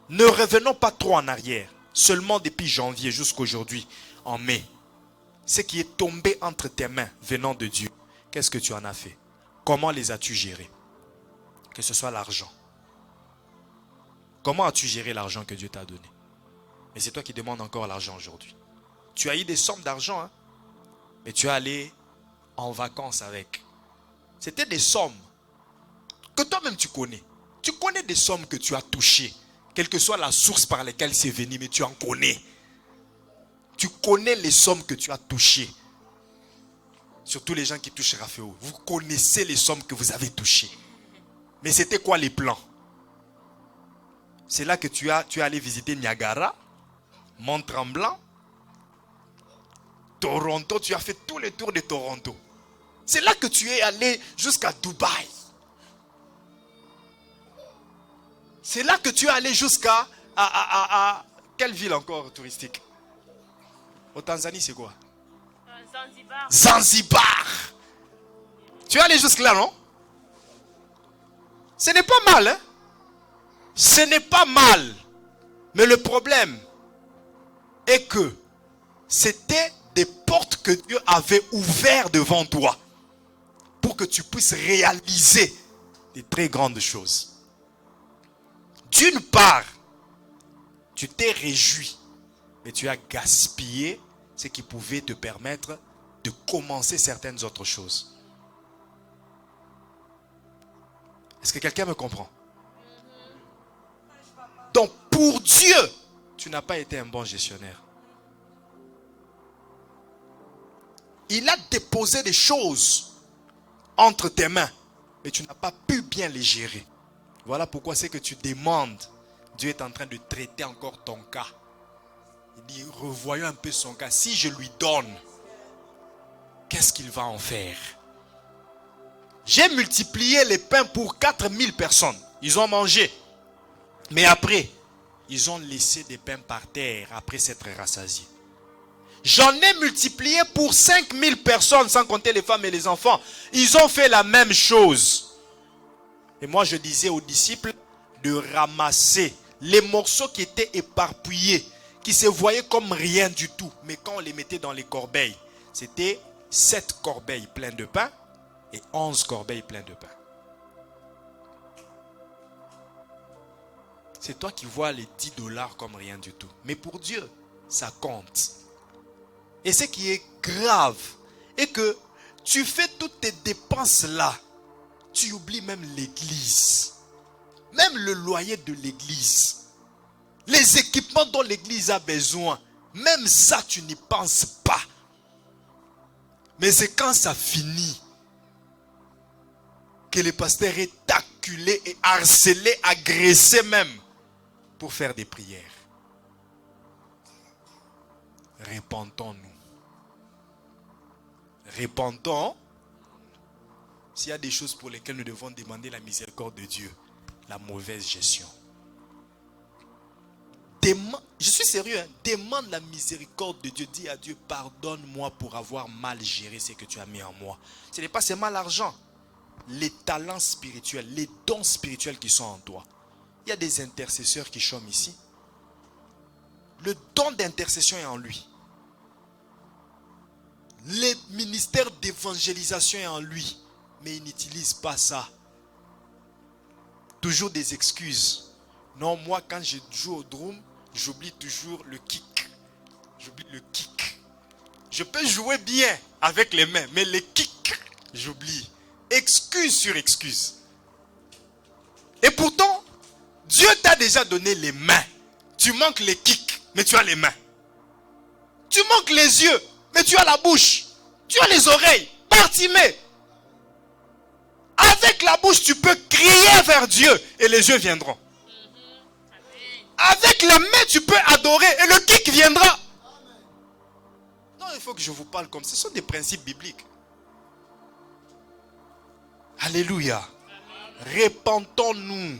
ne revenons pas trop en arrière. Seulement depuis janvier jusqu'aujourd'hui, en mai. Ce qui est tombé entre tes mains venant de Dieu, qu'est-ce que tu en as fait? Comment les as-tu gérés? Que ce soit l'argent. Comment as-tu géré l'argent que Dieu t'a donné? Mais c'est toi qui demandes encore l'argent aujourd'hui. Tu as eu des sommes d'argent, hein? Mais tu es allé en vacances avec. C'était des sommes que toi-même tu connais. Tu connais des sommes que tu as touchées. Quelle que soit la source par laquelle c'est venu, mais tu en connais. Tu connais les sommes que tu as touchées. Surtout les gens qui touchent Raphaël. Vous connaissez les sommes que vous avez touchées. Mais c'était quoi les plans? C'est là que tu es allé visiter Niagara, Mont-Tremblant, Toronto. Tu as fait tous les tours de Toronto. C'est là que tu es allé jusqu'à Dubaï. C'est là que tu es allé jusqu'à quelle ville encore touristique? Au Tanzanie, c'est quoi? Zanzibar. Zanzibar. Tu es allé jusque là, non? Ce n'est pas mal, hein? Ce n'est pas mal. Mais le problème est que c'était des portes que Dieu avait ouvertes devant toi pour que tu puisses réaliser des très grandes choses. D'une part, tu t'es réjoui, mais tu as gaspillé ce qui pouvait te permettre de commencer certaines autres choses. Est-ce que quelqu'un me comprend? Donc, pour Dieu, tu n'as pas été un bon gestionnaire. Il a déposé des choses entre tes mains, mais tu n'as pas pu bien les gérer. Voilà pourquoi c'est que tu demandes. Dieu est en train de traiter encore ton cas. Il dit, revoyons un peu son cas. Si je lui donne, qu'est-ce qu'il va en faire? J'ai multiplié les pains pour 4000 personnes. Ils ont mangé. Mais après, ils ont laissé des pains par terre après s'être rassasiés. J'en ai multiplié pour 5000 personnes, sans compter les femmes et les enfants. Ils ont fait la même chose. Et moi, je disais aux disciples de ramasser les morceaux qui étaient éparpillés, qui se voyaient comme rien du tout. Mais quand on les mettait dans les corbeilles, c'était 7 corbeilles pleines de pain et 11 corbeilles pleines de pain. C'est toi qui vois les 10 $ comme rien du tout. Mais pour Dieu, ça compte. Et ce qui est grave est que tu fais toutes tes dépenses là. Tu oublies même l'église. Même le loyer de l'église. Les équipements dont l'église a besoin. Même ça, tu n'y penses pas. Mais c'est quand ça finit que le pasteur est acculé et harcelé, agressé même pour faire des prières. Repentons-nous. Repentons. S'il y a des choses pour lesquelles nous devons demander la miséricorde de Dieu, la mauvaise gestion. Je suis sérieux, hein? Demande la miséricorde de Dieu. Dis à Dieu, pardonne-moi pour avoir mal géré ce que tu as mis en moi. Ce n'est pas seulement l'argent. Les talents spirituels, les dons spirituels qui sont en toi. Il y a des intercesseurs qui chôment ici. Le don d'intercession est en lui. Le ministère d'évangélisation est en lui. Mais il n'utilise pas ça. Toujours des excuses. Non, moi quand je joue au drum, j'oublie toujours le kick. J'oublie le kick. Je peux jouer bien avec les mains, mais le kick, j'oublie. Excuse sur excuse. Et pourtant, Dieu t'a déjà donné les mains. Tu manques les kicks, mais tu as les mains. Tu manques les yeux, mais tu as la bouche. Tu as les oreilles. Bartimée. Avec la bouche, tu peux crier vers Dieu et les yeux viendront. Avec les mains, tu peux adorer et le kick viendra. Non, il faut que je vous parle comme ça. Ce sont des principes bibliques. Alléluia. Repentons-nous.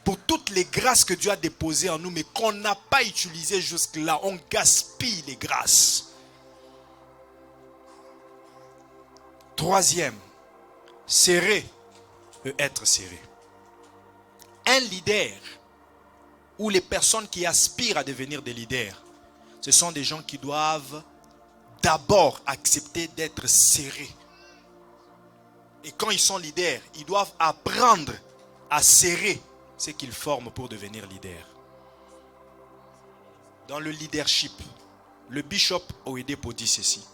pour toutes les grâces que Dieu a déposées en nous, mais qu'on n'a pas utilisées jusque-là. On gaspille les grâces. Troisième, serré peut être serré. Un leader ou les personnes qui aspirent à devenir des leaders, ce sont des gens qui doivent d'abord accepter d'être serrés. Et quand ils sont leaders, ils doivent apprendre à serrer ce qu'ils forment pour devenir leaders. Dans le leadership, le bishop Oyedepo dit ceci.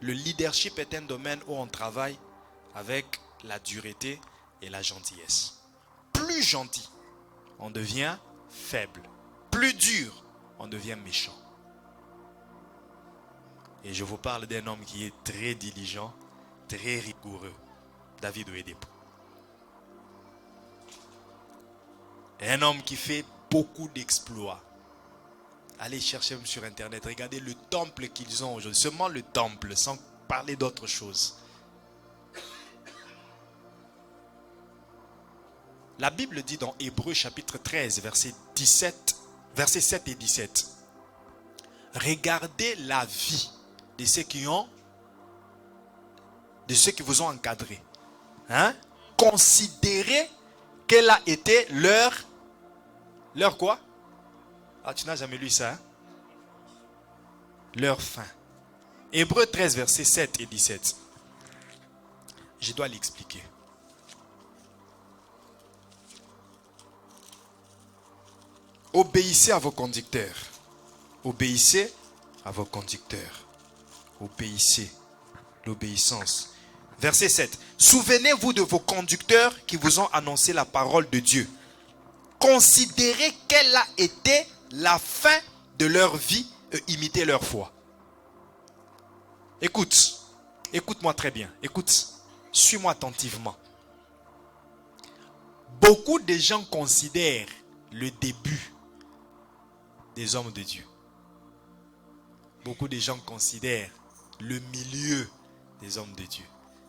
Le leadership est un domaine où on travaille avec la dureté et la gentillesse. Plus gentil, on devient faible. Plus dur, on devient méchant. Et je vous parle d'un homme qui est très diligent, très rigoureux. David Oyedepo. Un homme qui fait beaucoup d'exploits. Allez chercher sur internet, regardez le temple qu'ils ont aujourd'hui. Seulement le temple, sans parler d'autre chose. La Bible dit dans Hébreux chapitre 13, versets 7 et 17. Regardez la vie de ceux qui vous ont encadré. Hein? Considérez quelle a été leur quoi? Ah, tu n'as jamais lu ça, hein? Leur fin. Hébreux 13, versets 7 et 17. Je dois l'expliquer. Obéissez à vos conducteurs. Obéissez à vos conducteurs. Obéissez. L'obéissance. Verset 7. Souvenez-vous de vos conducteurs qui vous ont annoncé la parole de Dieu. Considérez quelle a été la fin de leur vie et imitez leur foi. Écoute-moi très bien. Écoute, suis-moi attentivement. Beaucoup de gens considèrent le début des hommes de Dieu. Beaucoup de gens considèrent le milieu des hommes de Dieu.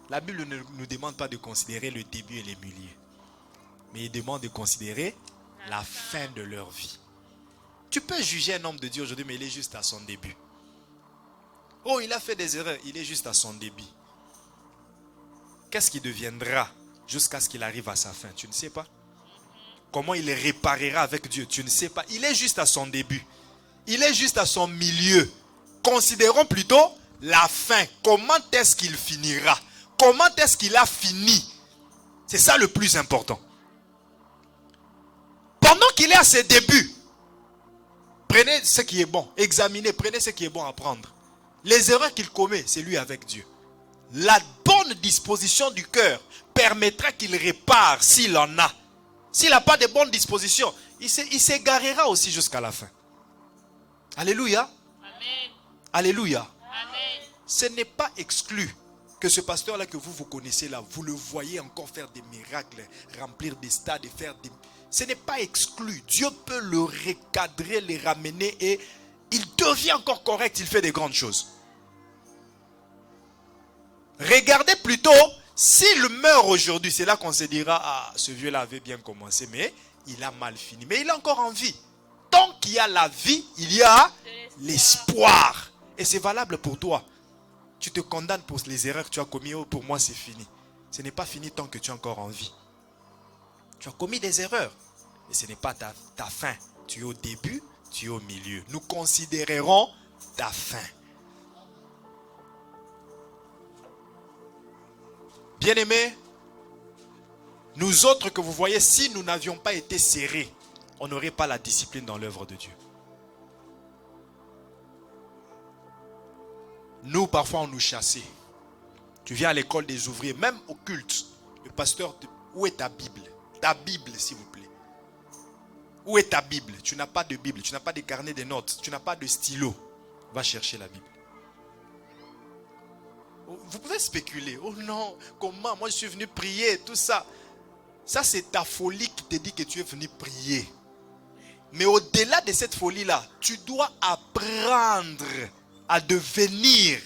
La Bible ne nous demande pas de considérer le début et le milieu, mais il demande de considérer la fin de leur vie. Tu peux juger un homme de Dieu aujourd'hui, mais il est juste à son début. Oh, il a fait des erreurs, il est juste à son début. Qu'est-ce qui deviendra jusqu'à ce qu'il arrive à sa fin? Tu ne sais pas. Comment il réparera avec Dieu? Tu ne sais pas. Il est juste à son début. Il est juste à son milieu. Considérons plutôt la fin. Comment est-ce qu'il finira? Comment est-ce qu'il a fini? C'est ça le plus important. Pendant qu'il est à ses débuts, prenez ce qui est bon. Examinez, prenez ce qui est bon à prendre. Les erreurs qu'il commet, c'est lui avec Dieu. La bonne disposition du cœur permettra qu'il répare s'il en a. S'il n'a pas de bonne disposition, il s'égarera aussi jusqu'à la fin. Alléluia. Amen. Alléluia. Amen. Ce n'est pas exclu que ce pasteur-là que vous connaissez là, vous le voyez encore faire des miracles, remplir des stades et faire des... Ce n'est pas exclu. Dieu peut le recadrer, le ramener et il devient encore correct, il fait des grandes choses. Regardez plutôt, s'il meurt aujourd'hui, c'est là qu'on se dira, ah, ce vieux-là avait bien commencé, mais il a mal fini. Mais il est encore en vie. Tant qu'il y a la vie, il y a l'espoir. Et c'est valable pour toi. Tu te condamnes pour les erreurs que tu as commises. Oh, pour moi, c'est fini. Ce n'est pas fini tant que tu es encore en vie. Tu as commis des erreurs. Mais ce n'est pas ta fin. Tu es au début, tu es au milieu. Nous considérerons ta fin. Bien-aimés, nous autres que vous voyez, si nous n'avions pas été serrés, on n'aurait pas la discipline dans l'œuvre de Dieu. Nous, parfois, on nous chassait. Tu viens à l'école des ouvriers, même au culte. Le pasteur, où est ta Bible? Ta Bible, s'il vous plaît. Où est ta Bible? Tu n'as pas de Bible, tu n'as pas de carnet de notes, tu n'as pas de stylo. Va chercher la Bible. Vous pouvez spéculer. Oh non, comment? Moi, je suis venu prier, tout ça. Ça, c'est ta folie qui te dit que tu es venu prier. Mais au-delà de cette folie-là, tu dois apprendre à devenir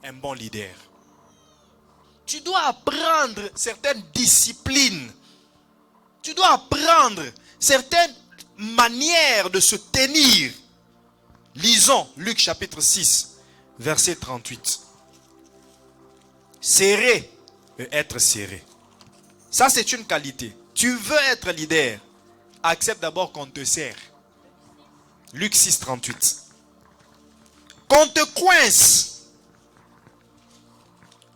un bon leader. Tu dois apprendre certaines disciplines. Tu dois apprendre certaines manières de se tenir. Lisons Luc chapitre 6, verset 38. Serrer et être serré. Ça, c'est une qualité. Tu veux être leader, accepte d'abord qu'on te serre. Luc 6, 38. Qu'on te coince.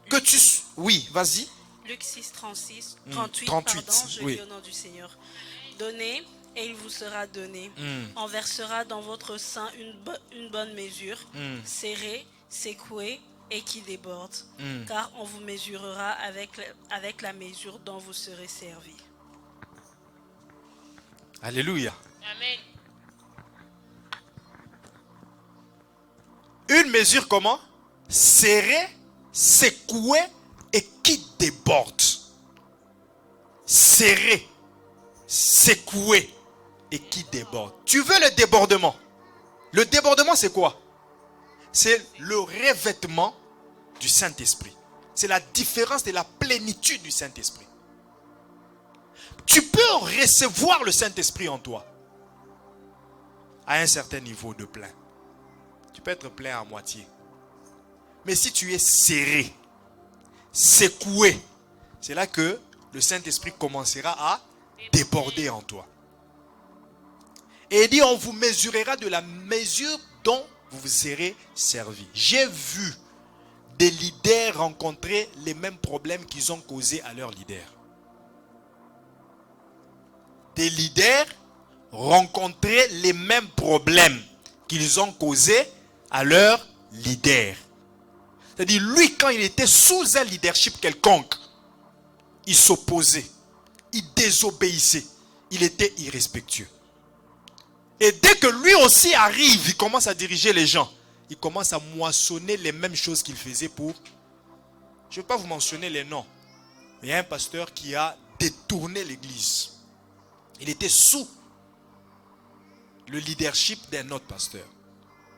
Que tu... Oui, vas-y. Luc 6, 38, 38, pardon, je oui. lis au nom du Seigneur. Donnez et il vous sera donné. On versera dans votre sein une bonne mesure, serrée, secouée et qui déborde. Car on vous mesurera avec la mesure dont vous serez servi. Alléluia. Amen. Une mesure comment? Serrée, secouée et qui déborde. Serré, secoué et qui déborde. Tu veux le débordement? Le débordement, c'est quoi? C'est le revêtement du Saint-Esprit. C'est la différence de la plénitude du Saint-Esprit. Tu peux recevoir le Saint-Esprit en toi à un certain niveau de plein. Tu peux être plein à moitié. Mais si tu es serré, secoué, c'est là que le Saint-Esprit commencera à déborder en toi. Et il dit, on vous mesurera de la mesure dont vous vous serez servi. J'ai vu des leaders rencontrer les mêmes problèmes qu'ils ont causés à leurs leaders. Des leaders rencontrer les mêmes problèmes qu'ils ont causés à leurs leaders. C'est-à-dire, lui, quand il était sous un leadership quelconque, il s'opposait, il désobéissait, il était irrespectueux. Et dès que lui aussi arrive, il commence à diriger les gens, il commence à moissonner les mêmes choses qu'il faisait pour... Je ne vais pas vous mentionner les noms, mais il y a un pasteur qui a détourné l'église. Il était sous le leadership d'un autre pasteur.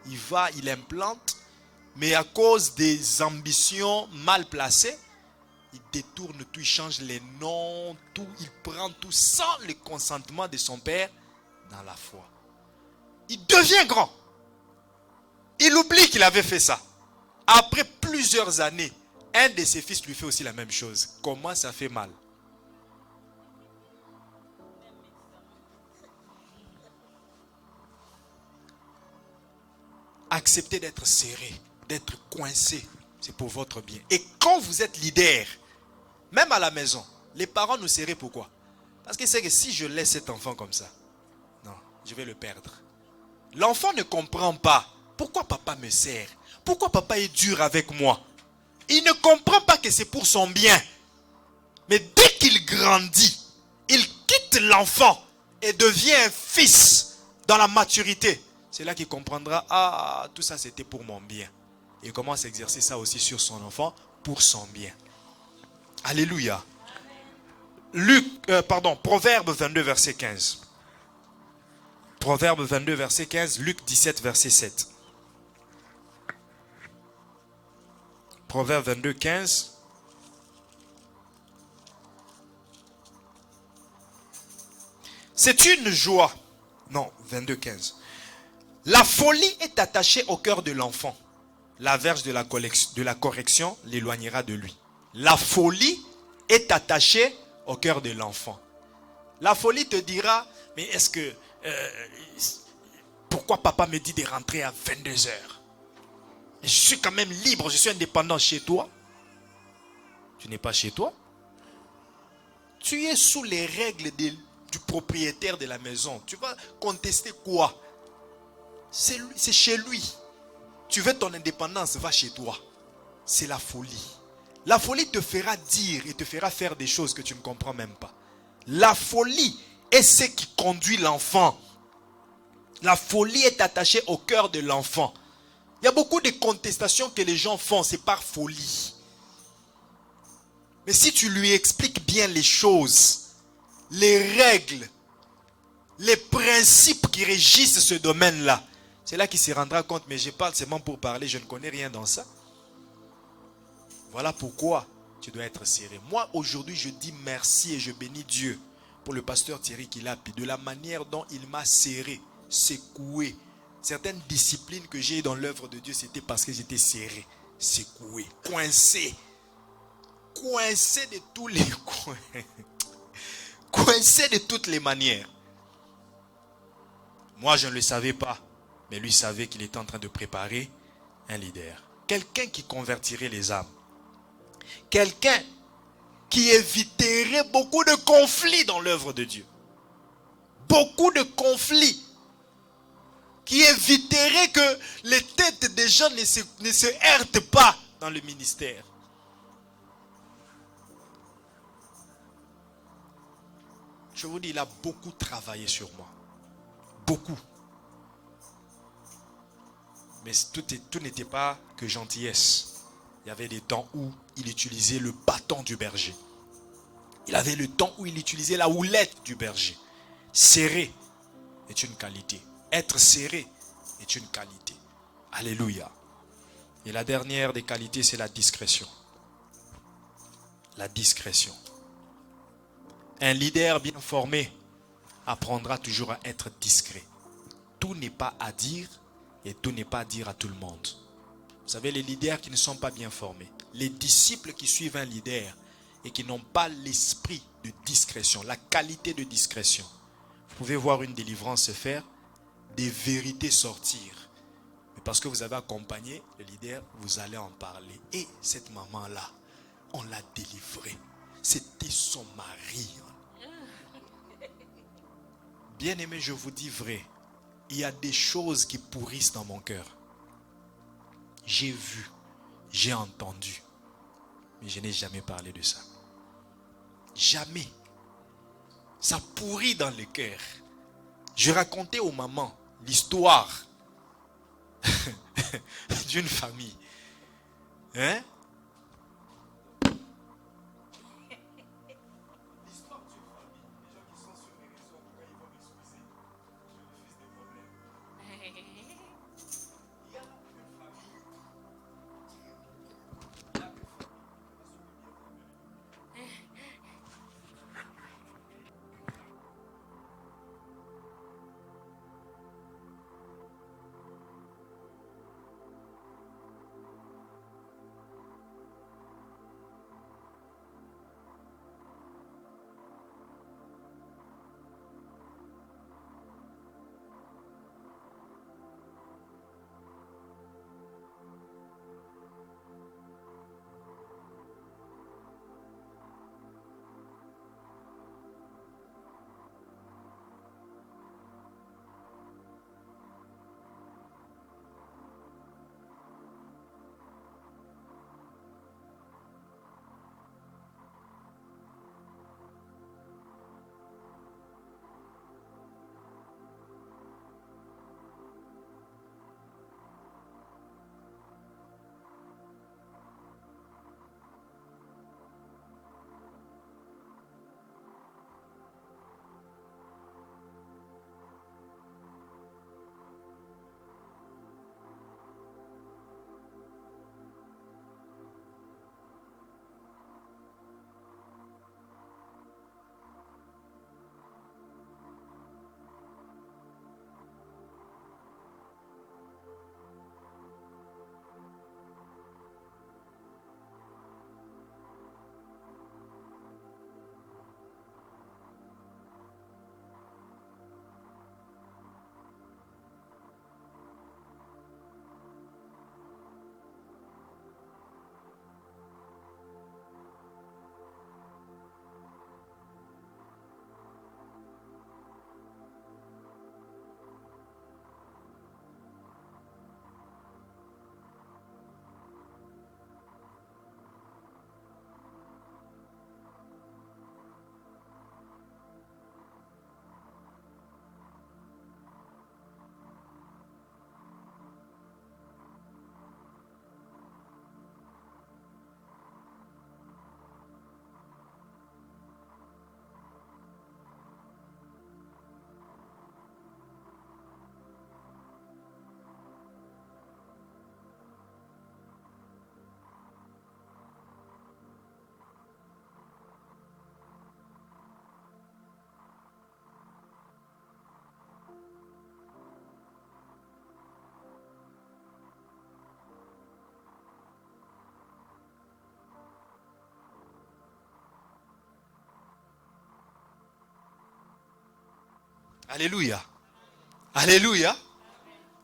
Il va, il implante, mais à cause des ambitions mal placées, il détourne tout, il change les noms, tout, il prend tout sans le consentement de son père dans la foi. Il devient grand. Il oublie qu'il avait fait ça. Après plusieurs années, un de ses fils lui fait aussi la même chose. Comment ça fait mal? Acceptez d'être serré, d'être coincé. C'est pour votre bien. Et quand vous êtes leader, même à la maison, les parents nous serrent pourquoi? Parce qu'ils savent que si je laisse cet enfant comme ça, non, je vais le perdre. L'enfant ne comprend pas. Pourquoi papa me serre? Pourquoi papa est dur avec moi? Il ne comprend pas que c'est pour son bien. Mais dès qu'il grandit, il quitte l'enfant et devient un fils dans la maturité. C'est là qu'il comprendra, ah, tout ça c'était pour mon bien. Et il commence à exercer ça aussi sur son enfant pour son bien. Alléluia. Proverbe 22, verset 15. Proverbe 22, verset 15. Luc 17, verset 7. Proverbe 22, 15. C'est une joie. Non, 22, 15. La folie est attachée au cœur de l'enfant. La verge de la correction l'éloignera de lui. La folie est attachée au cœur de l'enfant. La folie te dira, mais est-ce que... pourquoi papa me dit de rentrer à 22 heures? Je suis quand même libre, je suis indépendant chez toi. Tu n'es pas chez toi. Tu es sous les règles du propriétaire de la maison. Tu vas contester quoi? C'est chez lui. Tu veux ton indépendance, va chez toi. C'est la folie. La folie te fera dire et te fera faire des choses que tu ne comprends même pas. La folie est ce qui conduit l'enfant. La folie est attachée au cœur de l'enfant. Il y a beaucoup de contestations que les gens font, c'est par folie. Mais si tu lui expliques bien les choses, les règles, les principes qui régissent ce domaine-là, c'est là qu'il se rendra compte, mais je parle seulement pour parler, je ne connais rien dans ça. Voilà pourquoi tu dois être serré. Moi, aujourd'hui, je dis merci et je bénis Dieu pour le pasteur Thierry Kilapi, de la manière dont il m'a serré, secoué. Certaines disciplines que j'ai dans l'œuvre de Dieu, c'était parce que j'étais serré, secoué, coincé. Coincé de tous les coins. Coincé de toutes les manières. Moi, je ne le savais pas. Mais lui savait qu'il était en train de préparer un leader. Quelqu'un qui convertirait les âmes. Quelqu'un qui éviterait beaucoup de conflits dans l'œuvre de Dieu. Beaucoup de conflits. Qui éviterait que les têtes des gens ne se heurtent pas dans le ministère. Je vous dis, il a beaucoup travaillé sur moi. Beaucoup. Mais tout n'était pas que gentillesse. Il y avait des temps où il utilisait le bâton du berger. Il avait le temps où il utilisait la houlette du berger. Serré est une qualité. Être serré est une qualité. Alléluia. Et la dernière des qualités, c'est la discrétion. La discrétion. Un leader bien formé apprendra toujours à être discret. Tout n'est pas à dire et tout n'est pas à dire à tout le monde. Vous savez, les leaders qui ne sont pas bien formés, les disciples qui suivent un leader et qui n'ont pas l'esprit de discrétion, la qualité de discrétion. Vous pouvez voir une délivrance se faire, des vérités sortir. Mais parce que vous avez accompagné le leader, vous allez en parler. Et cette maman-là, on l'a délivrée. C'était son mari. Bien-aimé, je vous dis vrai, il y a des choses qui pourrissent dans mon cœur. J'ai vu, j'ai entendu, mais je n'ai jamais parlé de ça. Jamais. Ça pourrit dans le cœur. Je racontais aux mamans l'histoire d'une famille. Hein? Alléluia. Alléluia.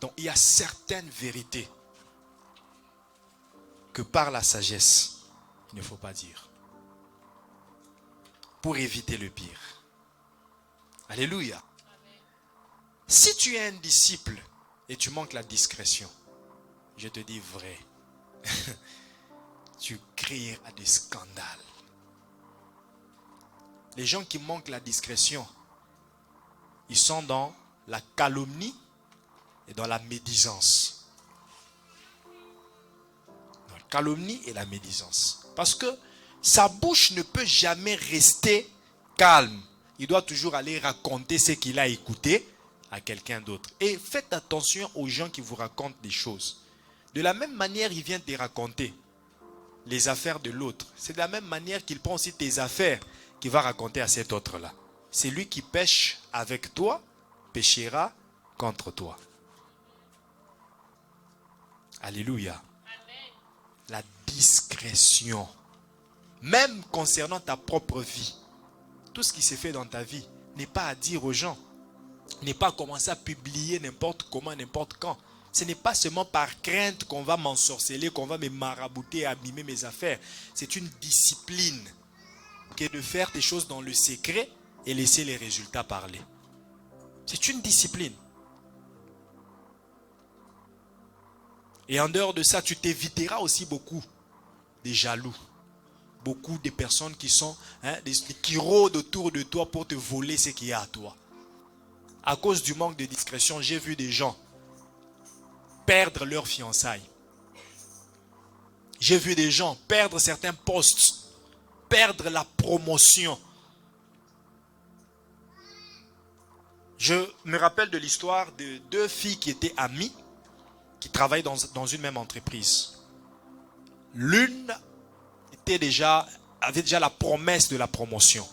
Donc il y a certaines vérités que par la sagesse, il ne faut pas dire. Pour éviter le pire. Alléluia. Si tu es un disciple et tu manques la discrétion, je te dis vrai, tu créeras des scandales. Les gens qui manquent la discrétion, ils sont dans la calomnie et dans la médisance. Dans la calomnie et la médisance. Parce que sa bouche ne peut jamais rester calme. Il doit toujours aller raconter ce qu'il a écouté à quelqu'un d'autre. Et faites attention aux gens qui vous racontent des choses. De la même manière, il vient te raconter les affaires de l'autre. C'est de la même manière qu'il prend aussi tes affaires qu'il va raconter à cet autre-là. C'est lui qui pêche avec toi, péchera contre toi. Alléluia. La discrétion. Même concernant ta propre vie. Tout ce qui s'est fait dans ta vie n'est pas à dire aux gens. N'est pas à commencer à publier n'importe comment, n'importe quand. Ce n'est pas seulement par crainte qu'on va m'ensorceler, qu'on va me marabouter, abîmer mes affaires. C'est une discipline qui est de faire des choses dans le secret et laisser les résultats parler. C'est une discipline. Et en dehors de ça, tu t'éviteras aussi beaucoup des jaloux. Beaucoup de personnes qui sont, qui rôdent autour de toi pour te voler ce qu'il y a à toi. À cause du manque de discrétion, j'ai vu des gens perdre leur fiançailles. J'ai vu des gens perdre certains postes, perdre la promotion. Je me rappelle de l'histoire de deux filles qui étaient amies, qui travaillaient dans une même entreprise. L'une avait déjà la promesse de la promotion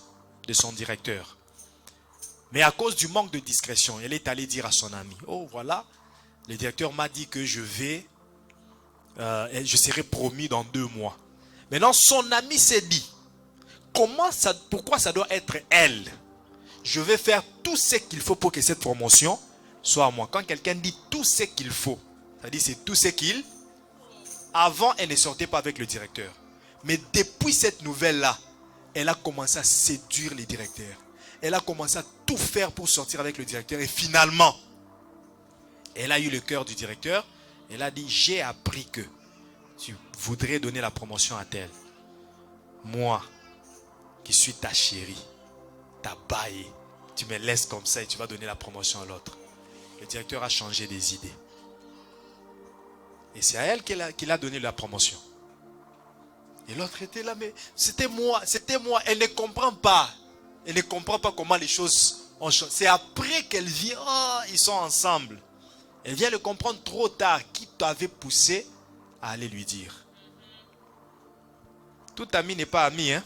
de son directeur. Mais à cause du manque de discrétion, elle est allée dire à son ami, oh voilà, le directeur m'a dit que je serai promis dans 2 mois. Maintenant, son ami s'est dit, pourquoi ça doit être elle? Je vais faire tout ce qu'il faut pour que cette promotion soit à moi. Quand quelqu'un dit tout ce qu'il faut, ça dit c'est tout ce qu'il... Avant, elle ne sortait pas avec le directeur. Mais depuis cette nouvelle-là, elle a commencé à séduire les directeurs. Elle a commencé à tout faire pour sortir avec le directeur. Et finalement, elle a eu le cœur du directeur. Elle a dit, j'ai appris que tu voudrais donner la promotion à tel. Moi, qui suis ta chérie, ta baille, tu me laisses comme ça et tu vas donner la promotion à l'autre. Le directeur a changé des idées. Et c'est à elle qu'il a donné la promotion. Et l'autre était là, mais c'était moi. Elle ne comprend pas. Elle ne comprend pas comment les choses ont changé. C'est après qu'elle vient, oh, ils sont ensemble. Elle vient le comprendre trop tard. Qui t'avait poussé à aller lui dire? Tout ami n'est pas ami, hein?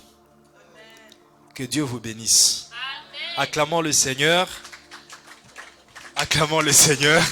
Que Dieu vous bénisse. Amen. Acclamons le Seigneur. Acclamons le Seigneur.